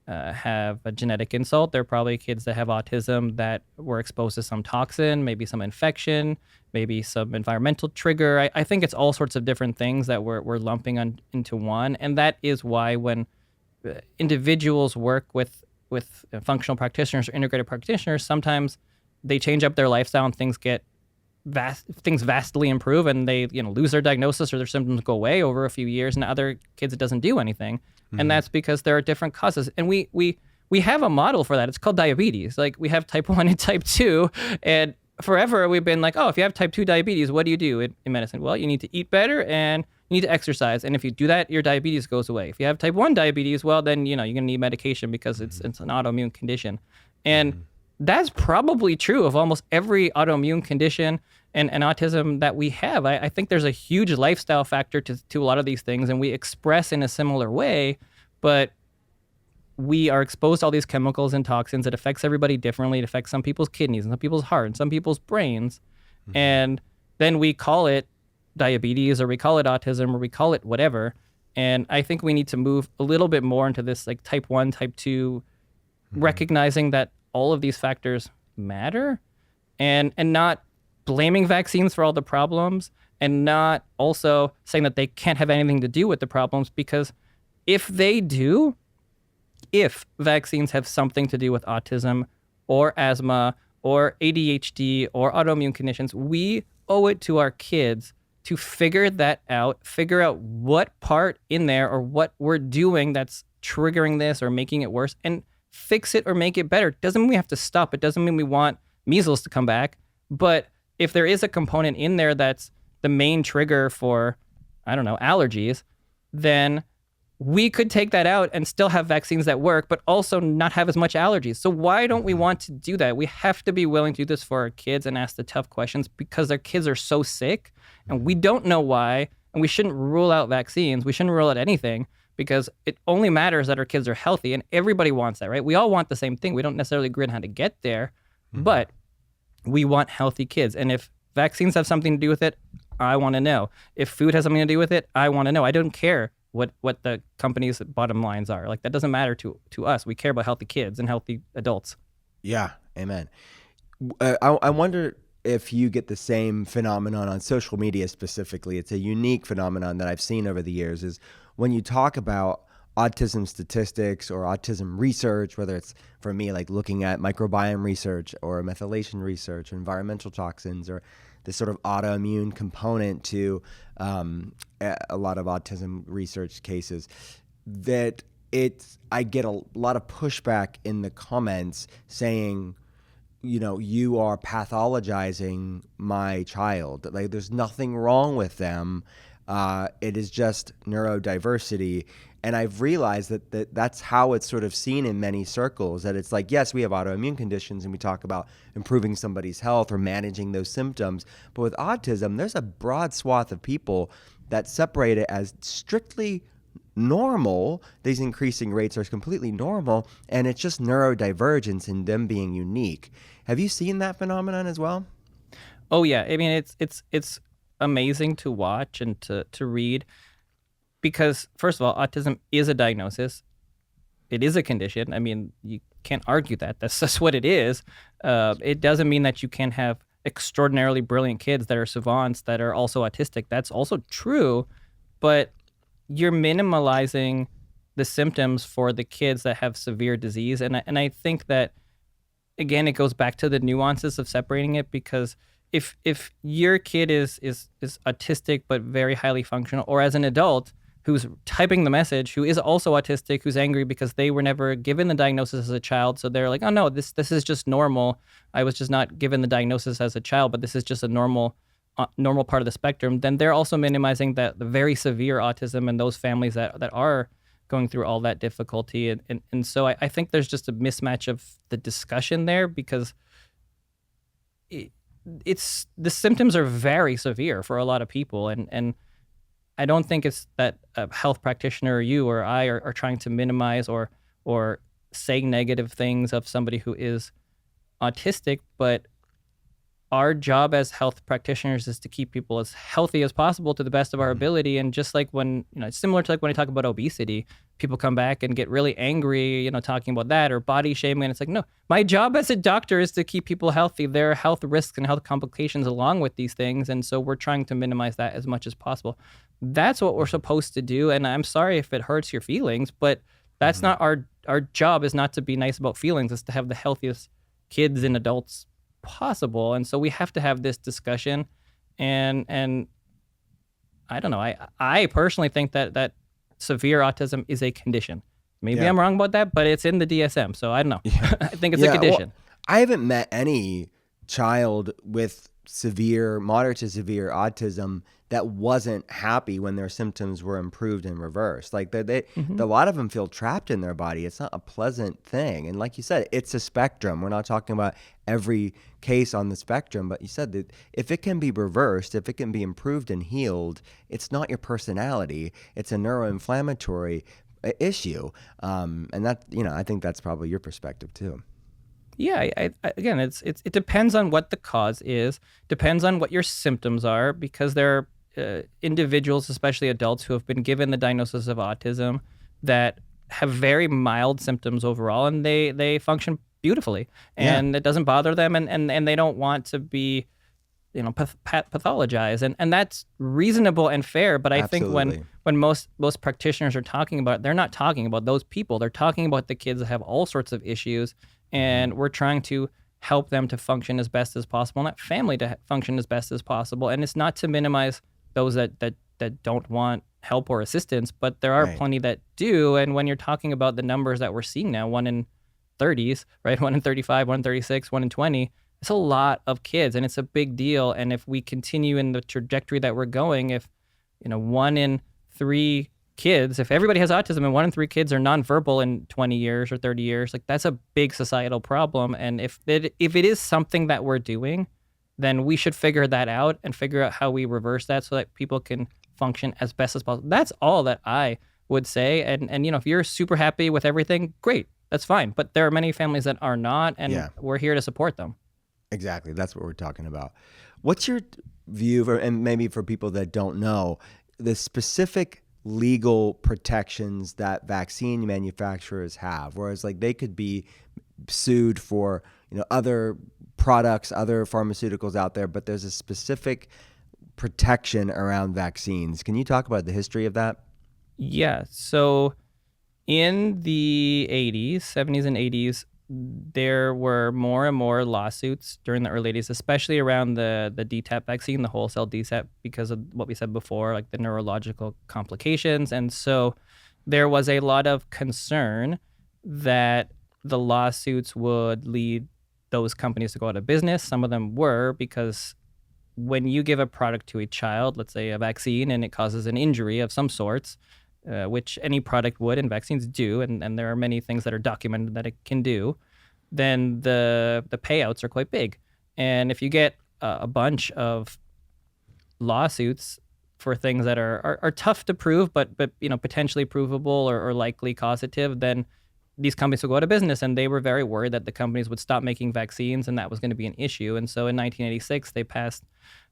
have a genetic insult. There are probably kids that have autism that were exposed to some toxin, maybe some infection, maybe some environmental trigger. I think it's all sorts of different things that we're lumping into one. And that is why when individuals work with functional practitioners or integrative practitioners, sometimes they change up their lifestyle and things vastly improve, and they lose their diagnosis or their symptoms go away over a few years, and other kids it doesn't do anything. And that's because there are different causes. And we have a model for that. It's called diabetes. Like, we have type 1 and type 2, and forever we've been like, oh, if you have type 2 diabetes, what do you do in medicine? Well, you need to eat better and you need to exercise. And if you do that, your diabetes goes away. If you have type 1 diabetes, well, then you're going to need medication because it's an autoimmune condition. And that's probably true of almost every autoimmune condition and autism that we have. I think there's a huge lifestyle factor to a lot of these things, and we express in a similar way, but we are exposed to all these chemicals and toxins. It affects everybody differently. It affects some people's kidneys and some people's heart and some people's brains. And then we call it diabetes, or we call it autism, or we call it whatever. And I think we need to move a little bit more into this like type 1, type 2, recognizing that all of these factors matter, and not blaming vaccines for all the problems, and not also saying that they can't have anything to do with the problems, because if they do, if vaccines have something to do with autism or asthma or ADHD or autoimmune conditions, we owe it to our kids to figure that out, figure out what part in there or what we're doing that's triggering this or making it worse, and fix it or make it better. Doesn't mean we have to stop. It doesn't mean we want measles to come back. But if there is a component in there that's the main trigger for, I don't know, allergies, then we could take that out and still have vaccines that work, but also not have as much allergies. So why don't we want to do that? We have to be willing to do this for our kids and ask the tough questions, because their kids are so sick and we don't know why. And we shouldn't rule out vaccines. We shouldn't rule out anything, because it only matters that our kids are healthy, and everybody wants that, right? We all want the same thing. We don't necessarily agree on how to get there, but we want healthy kids. And if vaccines have something to do with it, I want to know. If food has something to do with it, I want to know. I don't care what the company's bottom lines are. Like, that doesn't matter to us. We care about healthy kids and healthy adults. Yeah, amen. I wonder if you get the same phenomenon on social media specifically. It's a unique phenomenon that I've seen over the years, is when you talk about autism statistics or autism research, whether it's, for me, like looking at microbiome research or methylation research, or environmental toxins, or this sort of autoimmune component to a lot of autism research cases, that I get a lot of pushback in the comments saying, you are pathologizing my child. Like, there's nothing wrong with them. It is just neurodiversity. And I've realized that that's how it's sort of seen in many circles, that it's like, yes, we have autoimmune conditions and we talk about improving somebody's health or managing those symptoms. But with autism, there's a broad swath of people that separate it as strictly normal. These increasing rates are completely normal, and it's just neurodivergence in them being unique. Have you seen that phenomenon as well? Oh yeah, I mean it's amazing to watch and to read, because first of all, autism is a diagnosis. It is a condition. I mean, you can't argue that. That's just what it is. It doesn't mean that you can't have extraordinarily brilliant kids that are savants that are also autistic. That's also true, but you're minimalizing the symptoms for the kids that have severe disease. And I think that, again, it goes back to the nuances of separating it, because if your kid is autistic but very highly functional, or as an adult who's typing the message who is also autistic, who's angry because they were never given the diagnosis as a child, so they're like, oh no, this is just normal. I was just not given the diagnosis as a child, but this is just a normal part of the spectrum, then they're also minimizing the very severe autism and those families that are going through all that difficulty. And so I think there's just a mismatch of the discussion there, because it's the symptoms are very severe for a lot of people. And I don't think it's that a health practitioner or you or I are trying to minimize or say negative things of somebody who is autistic, but our job as health practitioners is to keep people as healthy as possible to the best of our ability. And just like when, it's similar to like when I talk about obesity, people come back and get really angry, talking about that or body shaming. And it's like, no, my job as a doctor is to keep people healthy. There are health risks and health complications along with these things. And so we're trying to minimize that as much as possible. That's what we're supposed to do. And I'm sorry if it hurts your feelings, but that's not our job, is not to be nice about feelings. It's to have the healthiest kids and adults possible. And so we have to have this discussion, and I don't know, I personally think that severe autism is a condition. Maybe I'm wrong about that, but it's in the DSM, so I don't know. I think it's a condition. Well, I haven't met any child with moderate to severe autism that wasn't happy when their symptoms were improved and reversed. Like a lot of them feel trapped in their body. It's not a pleasant thing. And like you said, it's a spectrum. We're not talking about every case on the spectrum, but you said that if it can be reversed, if it can be improved and healed, it's not your personality. It's a neuroinflammatory issue. And that, I think that's probably your perspective too. Yeah, again, it depends on what the cause is, depends on what your symptoms are, because there are individuals, especially adults, who have been given the diagnosis of autism that have very mild symptoms overall, and they function beautifully, and it doesn't bother them, and they don't want to be, pathologized, and that's reasonable and fair. But I think when most practitioners are talking about it, they're not talking about those people. They're talking about the kids that have all sorts of issues, and we're trying to help them to function as best as possible, and that family to function as best as possible. And it's not to minimize those that don't want help or assistance, but there are plenty that do. And when you're talking about the numbers that we're seeing now, 1 in 30s, right? 1 in 35, 1 in 36, 1 in 20, it's a lot of kids, and it's a big deal. And if we continue in the trajectory that we're going, if 1 in 3 kids, if everybody has autism and 1 in 3 kids are nonverbal in 20 years or 30 years, like, that's a big societal problem. And if it is something that we're doing, then we should figure that out and figure out how we reverse that so that people can function as best as possible. That's all that I would say. And if you're super happy with everything, great, that's fine. But there are many families that are not, and we're here to support them. Exactly. That's what we're talking about. What's your view, and maybe for people that don't know, the specific legal protections that vaccine manufacturers have, whereas like they could be sued for other products, other pharmaceuticals out there, but there's a specific protection around vaccines. Can you talk about the history of that? Yeah. So in the 80s, 70s, and 80s, there were more and more lawsuits during the early 80s, especially around the DTaP vaccine, the wholesale DTaP, because of what we said before, like the neurological complications. And so there was a lot of concern that the lawsuits would lead those companies to go out of business. Some of them were, because when you give a product to a child, let's say a vaccine, and it causes an injury of some sorts, which any product would, and vaccines do, and there are many things that are documented that it can do, then the payouts are quite big. And if you get a bunch of lawsuits for things that are tough to prove, but potentially provable or likely causative, then these companies will go out of business. And they were very worried that the companies would stop making vaccines, and that was going to be an issue. And so in 1986, they passed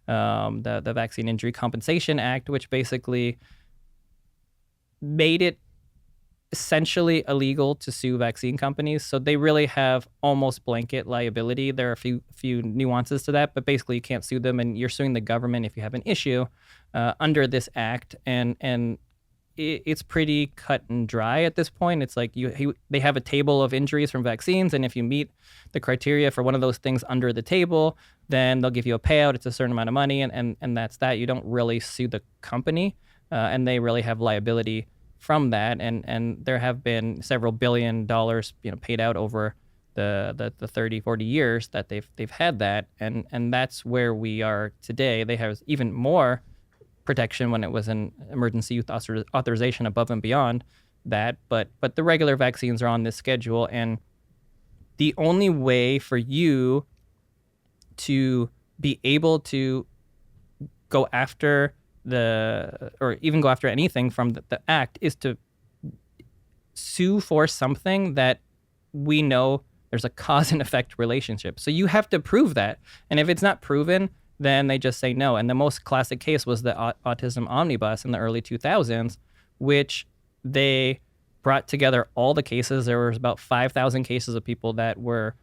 the Vaccine Injury Compensation Act, which basically made it essentially illegal to sue vaccine companies. So they really have almost blanket liability. There are a few nuances to that, but basically you can't sue them, and you're suing the government if you have an issue under this act. And it's pretty cut and dry at this point. It's like they have a table of injuries from vaccines, and if you meet the criteria for one of those things under the table, then they'll give you a payout. It's a certain amount of money, and that's that. You don't really sue the company. And they really have liability from that, and there have been several $1 billion paid out over the 30, 40 years that they've had that, and that's where we are today. They have even more protection when it was an emergency use authorization above and beyond that, but the regular vaccines are on this schedule, and the only way for you to be able to go after or even go after anything from the act is to sue for something that we know there's a cause and effect relationship. So you have to prove that. And if it's not proven, then they just say no. And the most classic case was the Autism Omnibus in the early 2000s, which they brought together all the cases. There was about 5,000 cases of people that were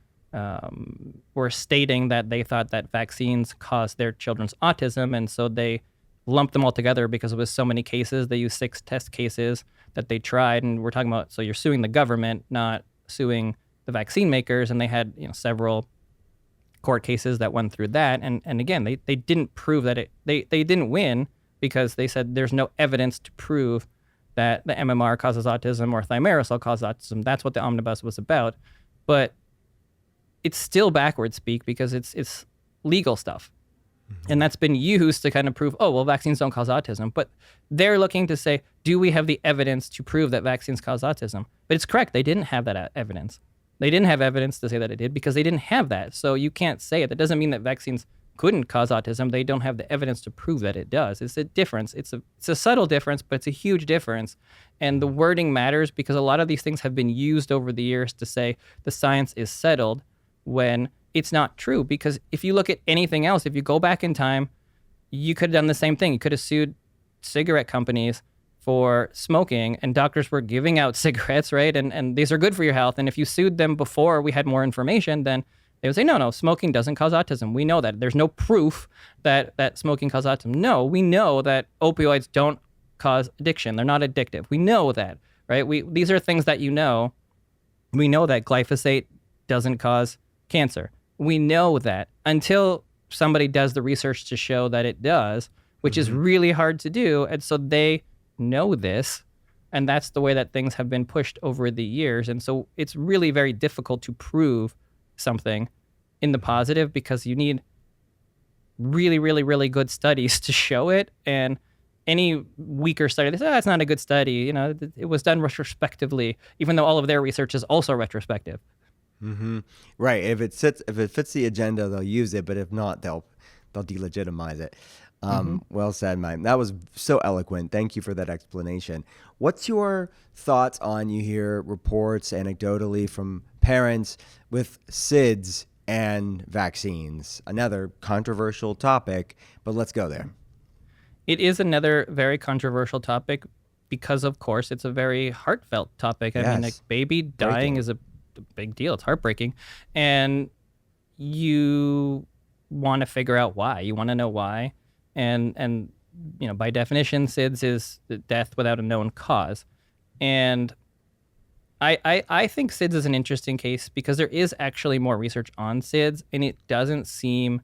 stating that they thought that vaccines caused their children's autism. And so they lumped them all together because it was so many cases. They used 6 test cases that they tried, and we're talking about, so you're suing the government, not suing the vaccine makers. And they had several court cases that went through that, and again they didn't prove that they didn't win, because they said there's no evidence to prove that the MMR causes autism or thimerosal causes autism. That's what the omnibus was about, but it's still backward speak because it's legal stuff. And that's been used to kind of prove, oh, well, vaccines don't cause autism. But they're looking to say, do we have the evidence to prove that vaccines cause autism? But it's correct. They didn't have that evidence. They didn't have evidence to say that it did because they didn't have that. So you can't say it. That doesn't mean that vaccines couldn't cause autism. They don't have the evidence to prove that it does. It's a difference. It's a subtle difference, but it's a huge difference. And the wording matters because a lot of these things have been used over the years to say the science is settled when it's not true. Because if you look at anything else, if you go back in time, you could have done the same thing. You could have sued cigarette companies for smoking, and doctors were giving out cigarettes, right? And these are good for your health. And if you sued them before we had more information, then they would say, no, smoking doesn't cause autism. We know that. There's no proof that smoking causes autism. No, we know that opioids don't cause addiction. They're not addictive. We know that, right? These are things that you know. We know that glyphosate doesn't cause cancer. We know that until somebody does the research to show that it does, which is really hard to do. And so they know this, and that's the way that things have been pushed over the years. And so it's really very difficult to prove something in the positive because you need really, really, really good studies to show it. And any weaker study, they say, that's not a good study. It was done retrospectively, even though all of their research is also retrospective. Mm-hmm. Right. If it fits the agenda, they'll use it. But if not, they'll delegitimize it. Well said, Mike. That was so eloquent. Thank you for that explanation. What's your thoughts on, you hear reports anecdotally from parents with SIDS and vaccines? Another controversial topic, but let's go there. It is another very controversial topic because, of course, it's a very heartfelt topic. I mean, a baby dying is a big deal. It's heartbreaking. And you want to figure out why. You want to know why. And by definition, SIDS is death without a known cause. And I think SIDS is an interesting case because there is actually more research on SIDS, and it doesn't seem,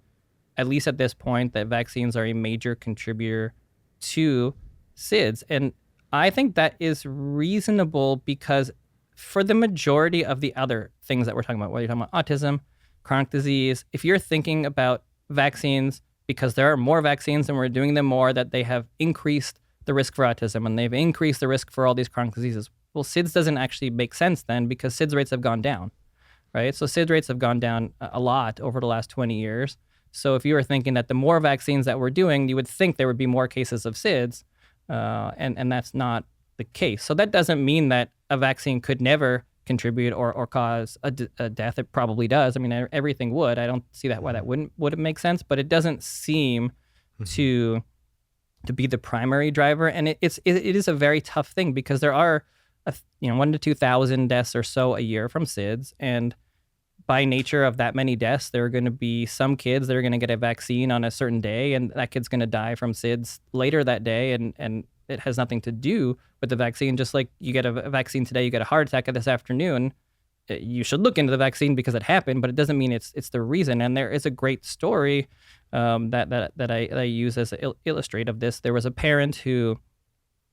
at least at this point, that vaccines are a major contributor to SIDS. And I think that is reasonable because for the majority of the other things that we're talking about, whether you're talking about autism, chronic disease, if you're thinking about vaccines, because there are more vaccines and we're doing them more, that they have increased the risk for autism and they've increased the risk for all these chronic diseases. Well, SIDS doesn't actually make sense then because SIDS rates have gone down, right? So SIDS rates have gone down a lot over the last 20 years. So if you were thinking that the more vaccines that we're doing, you would think there would be more cases of SIDS, and that's not the case. So that doesn't mean that a vaccine could never contribute or cause a death. It probably does. I mean, everything would. I don't see why that wouldn't make sense, but it doesn't seem to be the primary driver. And it is a very tough thing because there are 1,000 to 2,000 deaths or so a year from SIDS, and by nature of that many deaths, there are going to be some kids that are going to get a vaccine on a certain day, and that kid's going to die from SIDS later that day, and it has nothing to do with the vaccine. Just like you get a vaccine today, you get a heart attack this afternoon, you should look into the vaccine because it happened, but it doesn't mean it's the reason. And there is a great story that I use as an illustrate of this. There was a parent who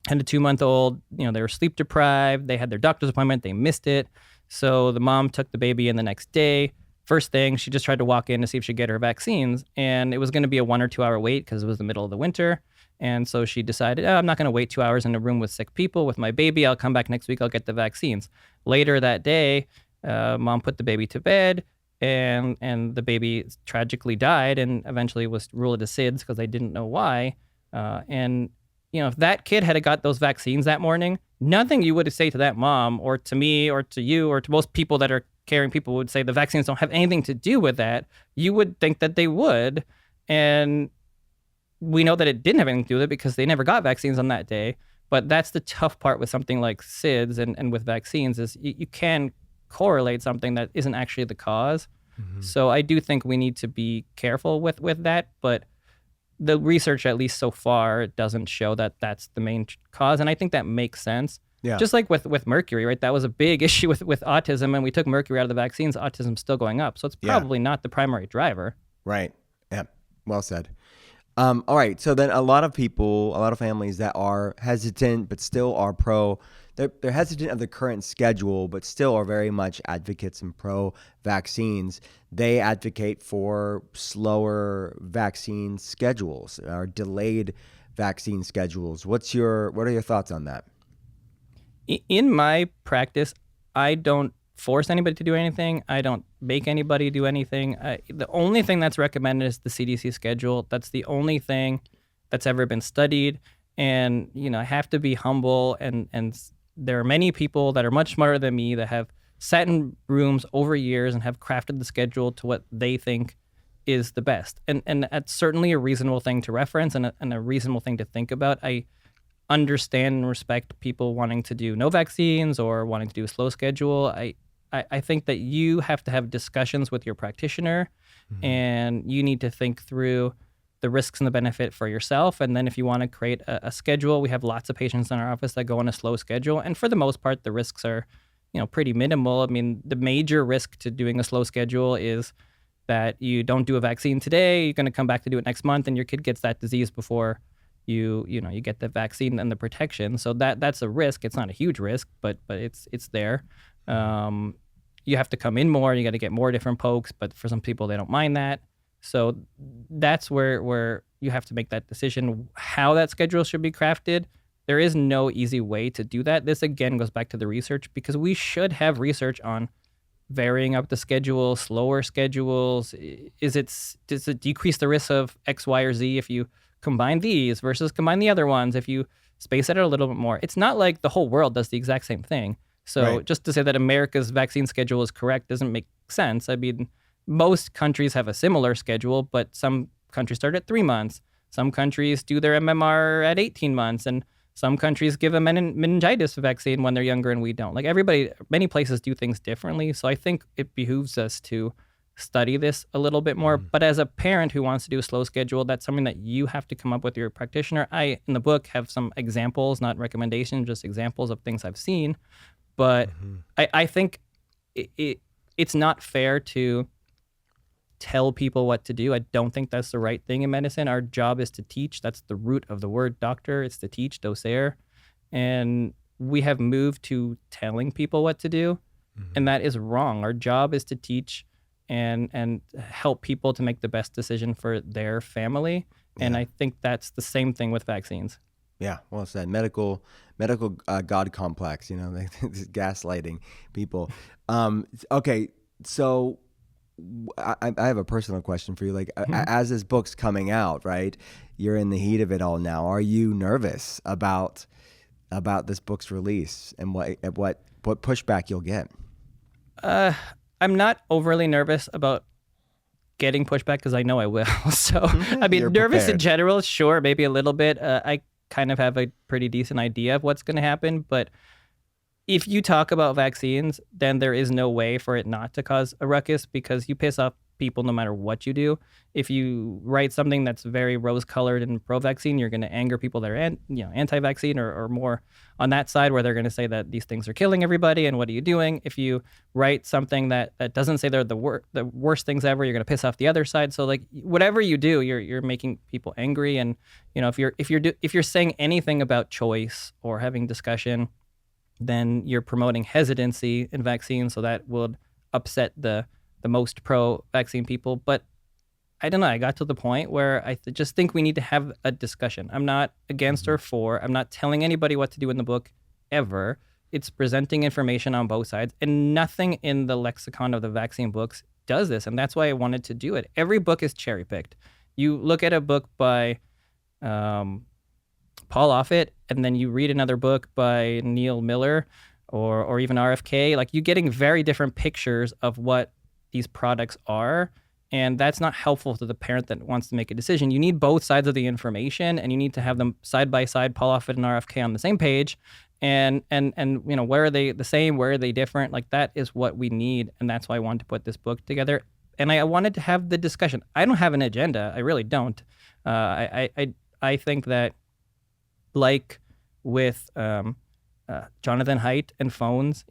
had a 2-month-old, they were sleep deprived, they had their doctor's appointment, they missed it. So the mom took the baby in the next day. First thing, she just tried to walk in to see if she could get her vaccines. And it was going to be a 1 or 2 hour wait because it was the middle of the winter. And so she decided, I'm not going to wait 2 hours in a room with sick people with my baby. I'll come back next week. I'll get the vaccines. Later that day, mom put the baby to bed, and the baby tragically died and eventually was ruled as SIDS because they didn't know why. If that kid had got those vaccines that morning, nothing you would say to that mom or to me or to you or to most people that are caring people would say the vaccines don't have anything to do with that. You would think that they would. And we know that it didn't have anything to do with it because they never got vaccines on that day. But that's the tough part with something like SIDS and with vaccines is you can correlate something that isn't actually the cause. Mm-hmm. So I do think we need to be careful with that. But the research, at least so far, doesn't show that that's the main cause. And I think that makes sense. Yeah. Just like with mercury, right? That was a big issue with autism, and we took mercury out of the vaccines. Autism's still going up. So it's probably not the primary driver. Right. Yeah. Well said. All right. So then a lot of families that are hesitant but still are they're hesitant of the current schedule but still are very much advocates and pro-vaccines. They advocate for slower vaccine schedules or delayed vaccine schedules. What are your thoughts on that? In my practice, I don't force anybody to do anything. I don't make anybody do anything. The only thing that's recommended is the CDC schedule. That's the only thing that's ever been studied. And, I have to be humble. And there are many people that are much smarter than me that have sat in rooms over years and have crafted the schedule to what they think is the best. And that's certainly a reasonable thing to reference and a reasonable thing to think about. I understand and respect people wanting to do no vaccines or wanting to do a slow schedule. I think that you have to have discussions with your practitioner, mm-hmm. and you need to think through the risks and the benefit for yourself. And then if you want to create a schedule, we have lots of patients in our office that go on a slow schedule. And for the most part, the risks are, pretty minimal. I mean, the major risk to doing a slow schedule is that you don't do a vaccine today, you're going to come back to do it next month, and your kid gets that disease before you get the vaccine and the protection. So that's a risk. It's not a huge risk, but it's there. You have to come in more. You got to get more different pokes, but for some people, they don't mind that. So that's where you have to make that decision, how that schedule should be crafted. There is no easy way to do that. This, again, goes back to the research because we should have research on varying up the schedule, slower schedules. Does it decrease the risk of X, Y, or Z if you combine these versus combine the other ones if you space it out a little bit more? It's not like the whole world does the exact same thing. So Just to say that America's vaccine schedule is correct doesn't make sense. I mean, most countries have a similar schedule, but some countries start at 3 months. Some countries do their MMR at 18 months, and some countries give a meningitis vaccine when they're younger and we don't. Like many places do things differently. So I think it behooves us to study this a little bit more. But as a parent who wants to do a slow schedule, that's something that you have to come up with your practitioner. I, in the book, have some examples, not recommendations, just examples of things I've seen. But I think it's not fair to tell people what to do. I don't think that's the right thing in medicine. Our job is to teach. That's the root of the word doctor. It's to teach, docere. And we have moved to telling people what to do. And that is wrong. Our job is to teach and help people to make the best decision for their family. And I think that's the same thing with vaccines. Yeah, well said. Medical God complex, gaslighting people. Okay, so I have a personal question for you. Like, as this book's coming out, right? You're in the heat of it all now. Are you nervous about this book's release and what pushback you'll get? I'm not overly nervous about getting pushback because I know I will. So, I mean, You're nervous prepared. in general, sure, maybe a little bit. I kind of have a pretty decent idea of what's going to happen. But if you talk about vaccines, then there is no way for it not to cause a ruckus because you piss off people no matter what you do. If you write something that's very rose-colored and pro-vaccine, you're going to anger people that are anti-vaccine or more on that side where they're going to say that these things are killing everybody and what are you doing? If you write something that doesn't say they're the worst things ever, you're going to piss off the other side. So like whatever you do, you're making people angry. And if you're saying anything about choice or having discussion, then you're promoting hesitancy in vaccines. So that would upset the most pro-vaccine people. But I don't know. I got to the point where I just think we need to have a discussion. I'm not against or for. I'm not telling anybody what to do in the book ever. It's presenting information on both sides. And nothing in the lexicon of the vaccine books does this. And that's why I wanted to do it. Every book is cherry-picked. You look at a book by Paul Offit, and then you read another book by Neil Miller or even RFK. Like, you're getting very different pictures of what these products are, and that's not helpful to the parent that wants to make a decision. You need both sides of the information, and you need to have them side by side, Paul Offit and RFK on the same page, and where are they the same, where are they different? Like, that is what we need, and that's why I wanted to put this book together. And I wanted to have the discussion. I don't have an agenda. I really don't. I think that, like with Jonathan Haidt and phones,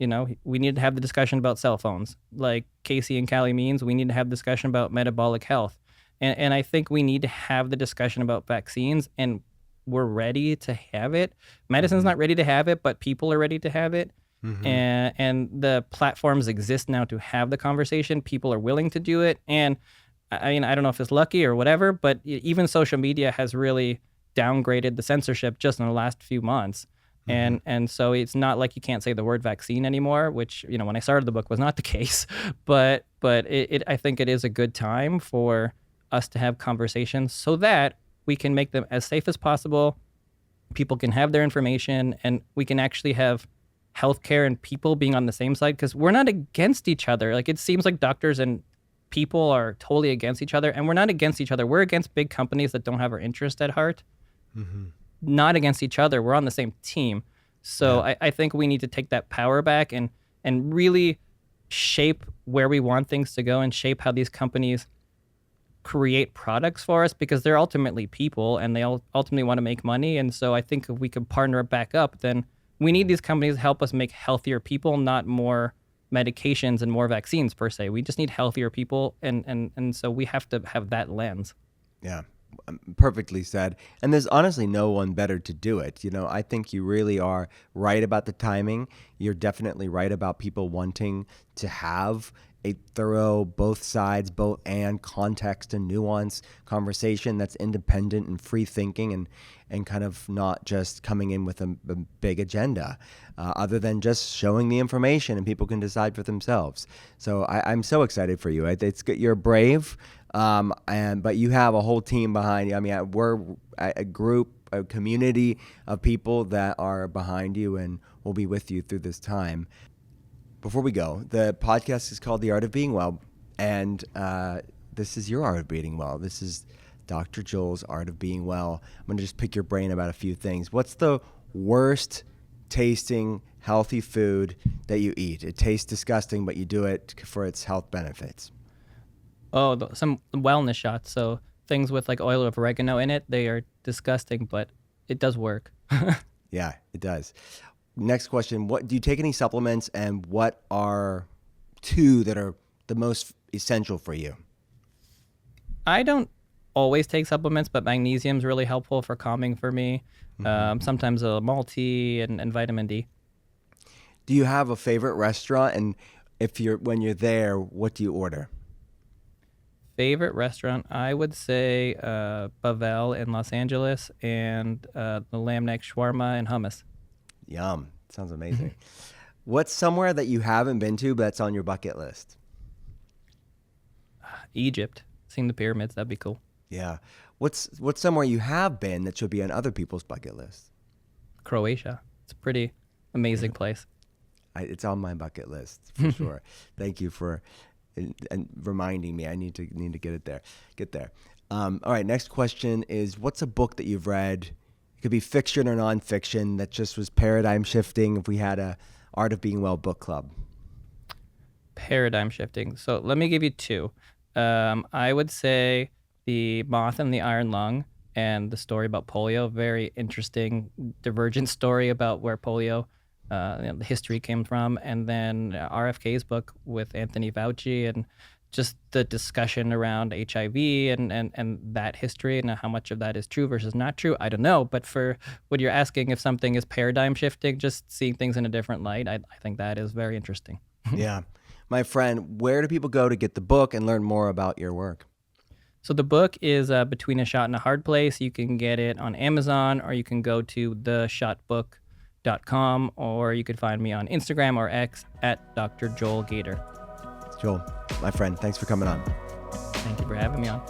we need to have the discussion about cell phones. Like Casey and Callie means, we need to have discussion about metabolic health. And I think we need to have the discussion about vaccines, and we're ready to have it. Medicine's not ready to have it, but people are ready to have it. And the platforms exist now to have the conversation. People are willing to do it. And I mean, I don't know if it's lucky or whatever, but even social media has really downgraded the censorship just in the last few months. And so it's not like you can't say the word vaccine anymore, which, when I started the book was not the case. But I think it is a good time for us to have conversations so that we can make them as safe as possible. People can have their information, and we can actually have healthcare and people being on the same side, because we're not against each other. Like, it seems like doctors and people are totally against each other, and we're not against each other. We're against big companies that don't have our interest at heart. Not against each other. We're on the same team. So I think we need to take that power back and really shape where we want things to go and shape how these companies create products for us, because they're ultimately people and they ultimately want to make money. And so I think if we could partner back up, then we need these companies to help us make healthier people, not more medications and more vaccines per se. We just need healthier people. And so we have to have that lens. Yeah. Perfectly said. And there's honestly no one better to do it. I think you really are right about the timing. You're definitely right about people wanting to have a thorough, both sides, both and context and nuance conversation that's independent and free thinking and kind of not just coming in with a big agenda, other than just showing the information and people can decide for themselves. So I'm so excited for you. It's good. You're brave. But you have a whole team behind you. I mean, we're a group, a community of people that are behind you and will be with you through this time. Before we go, the podcast is called The Art of Being Well, and this is your Art of Being Well. This is Dr. Joel's Art of Being Well. I'm going to just pick your brain about a few things. What's the worst tasting healthy food that you eat? It tastes disgusting, but you do it for its health benefits. Oh, some wellness shots. So things with like oil of oregano in it, they are disgusting, but it does work. Yeah, it does. Next question. What do you take any supplements, and what are two that are the most essential for you? I don't always take supplements, but magnesium's really helpful for calming for me. Sometimes a multi and vitamin D. Do you have a favorite restaurant, and if you're when you're there, what do you order? Favorite restaurant, I would say Bavel in Los Angeles and the lamb neck shawarma and hummus. Yum. Sounds amazing. What's somewhere that you haven't been to but that's on your bucket list? Egypt, seeing the pyramids, that'd be cool. Yeah. What's somewhere you have been that should be on other people's bucket list? Croatia, it's a pretty amazing place. It's on my bucket list for sure. Thank you for and reminding me. I need to get it there. Get there. All right. Next question is: what's a book that you've read? It could be fiction or nonfiction that just was paradigm shifting. If we had a Art of Being Well book club. Paradigm shifting. So let me give you two. I would say The Moth and the Iron Lung and the story about polio. Very interesting, divergent story about where polio, the history came from. And then RFK's book with Anthony Fauci and just the discussion around HIV and that history and how much of that is true versus not true. I don't know. But for what you're asking, if something is paradigm shifting, just seeing things in a different light, I think that is very interesting. Yeah. My friend, where do people go to get the book and learn more about your work? So the book is Between a Shot and a Hard Place. You can get it on Amazon, or you can go to theshotbook.com, or you could find me on Instagram or X at Dr. Joel Gator. Joel, my friend, thanks for coming on. Thank you for having me on.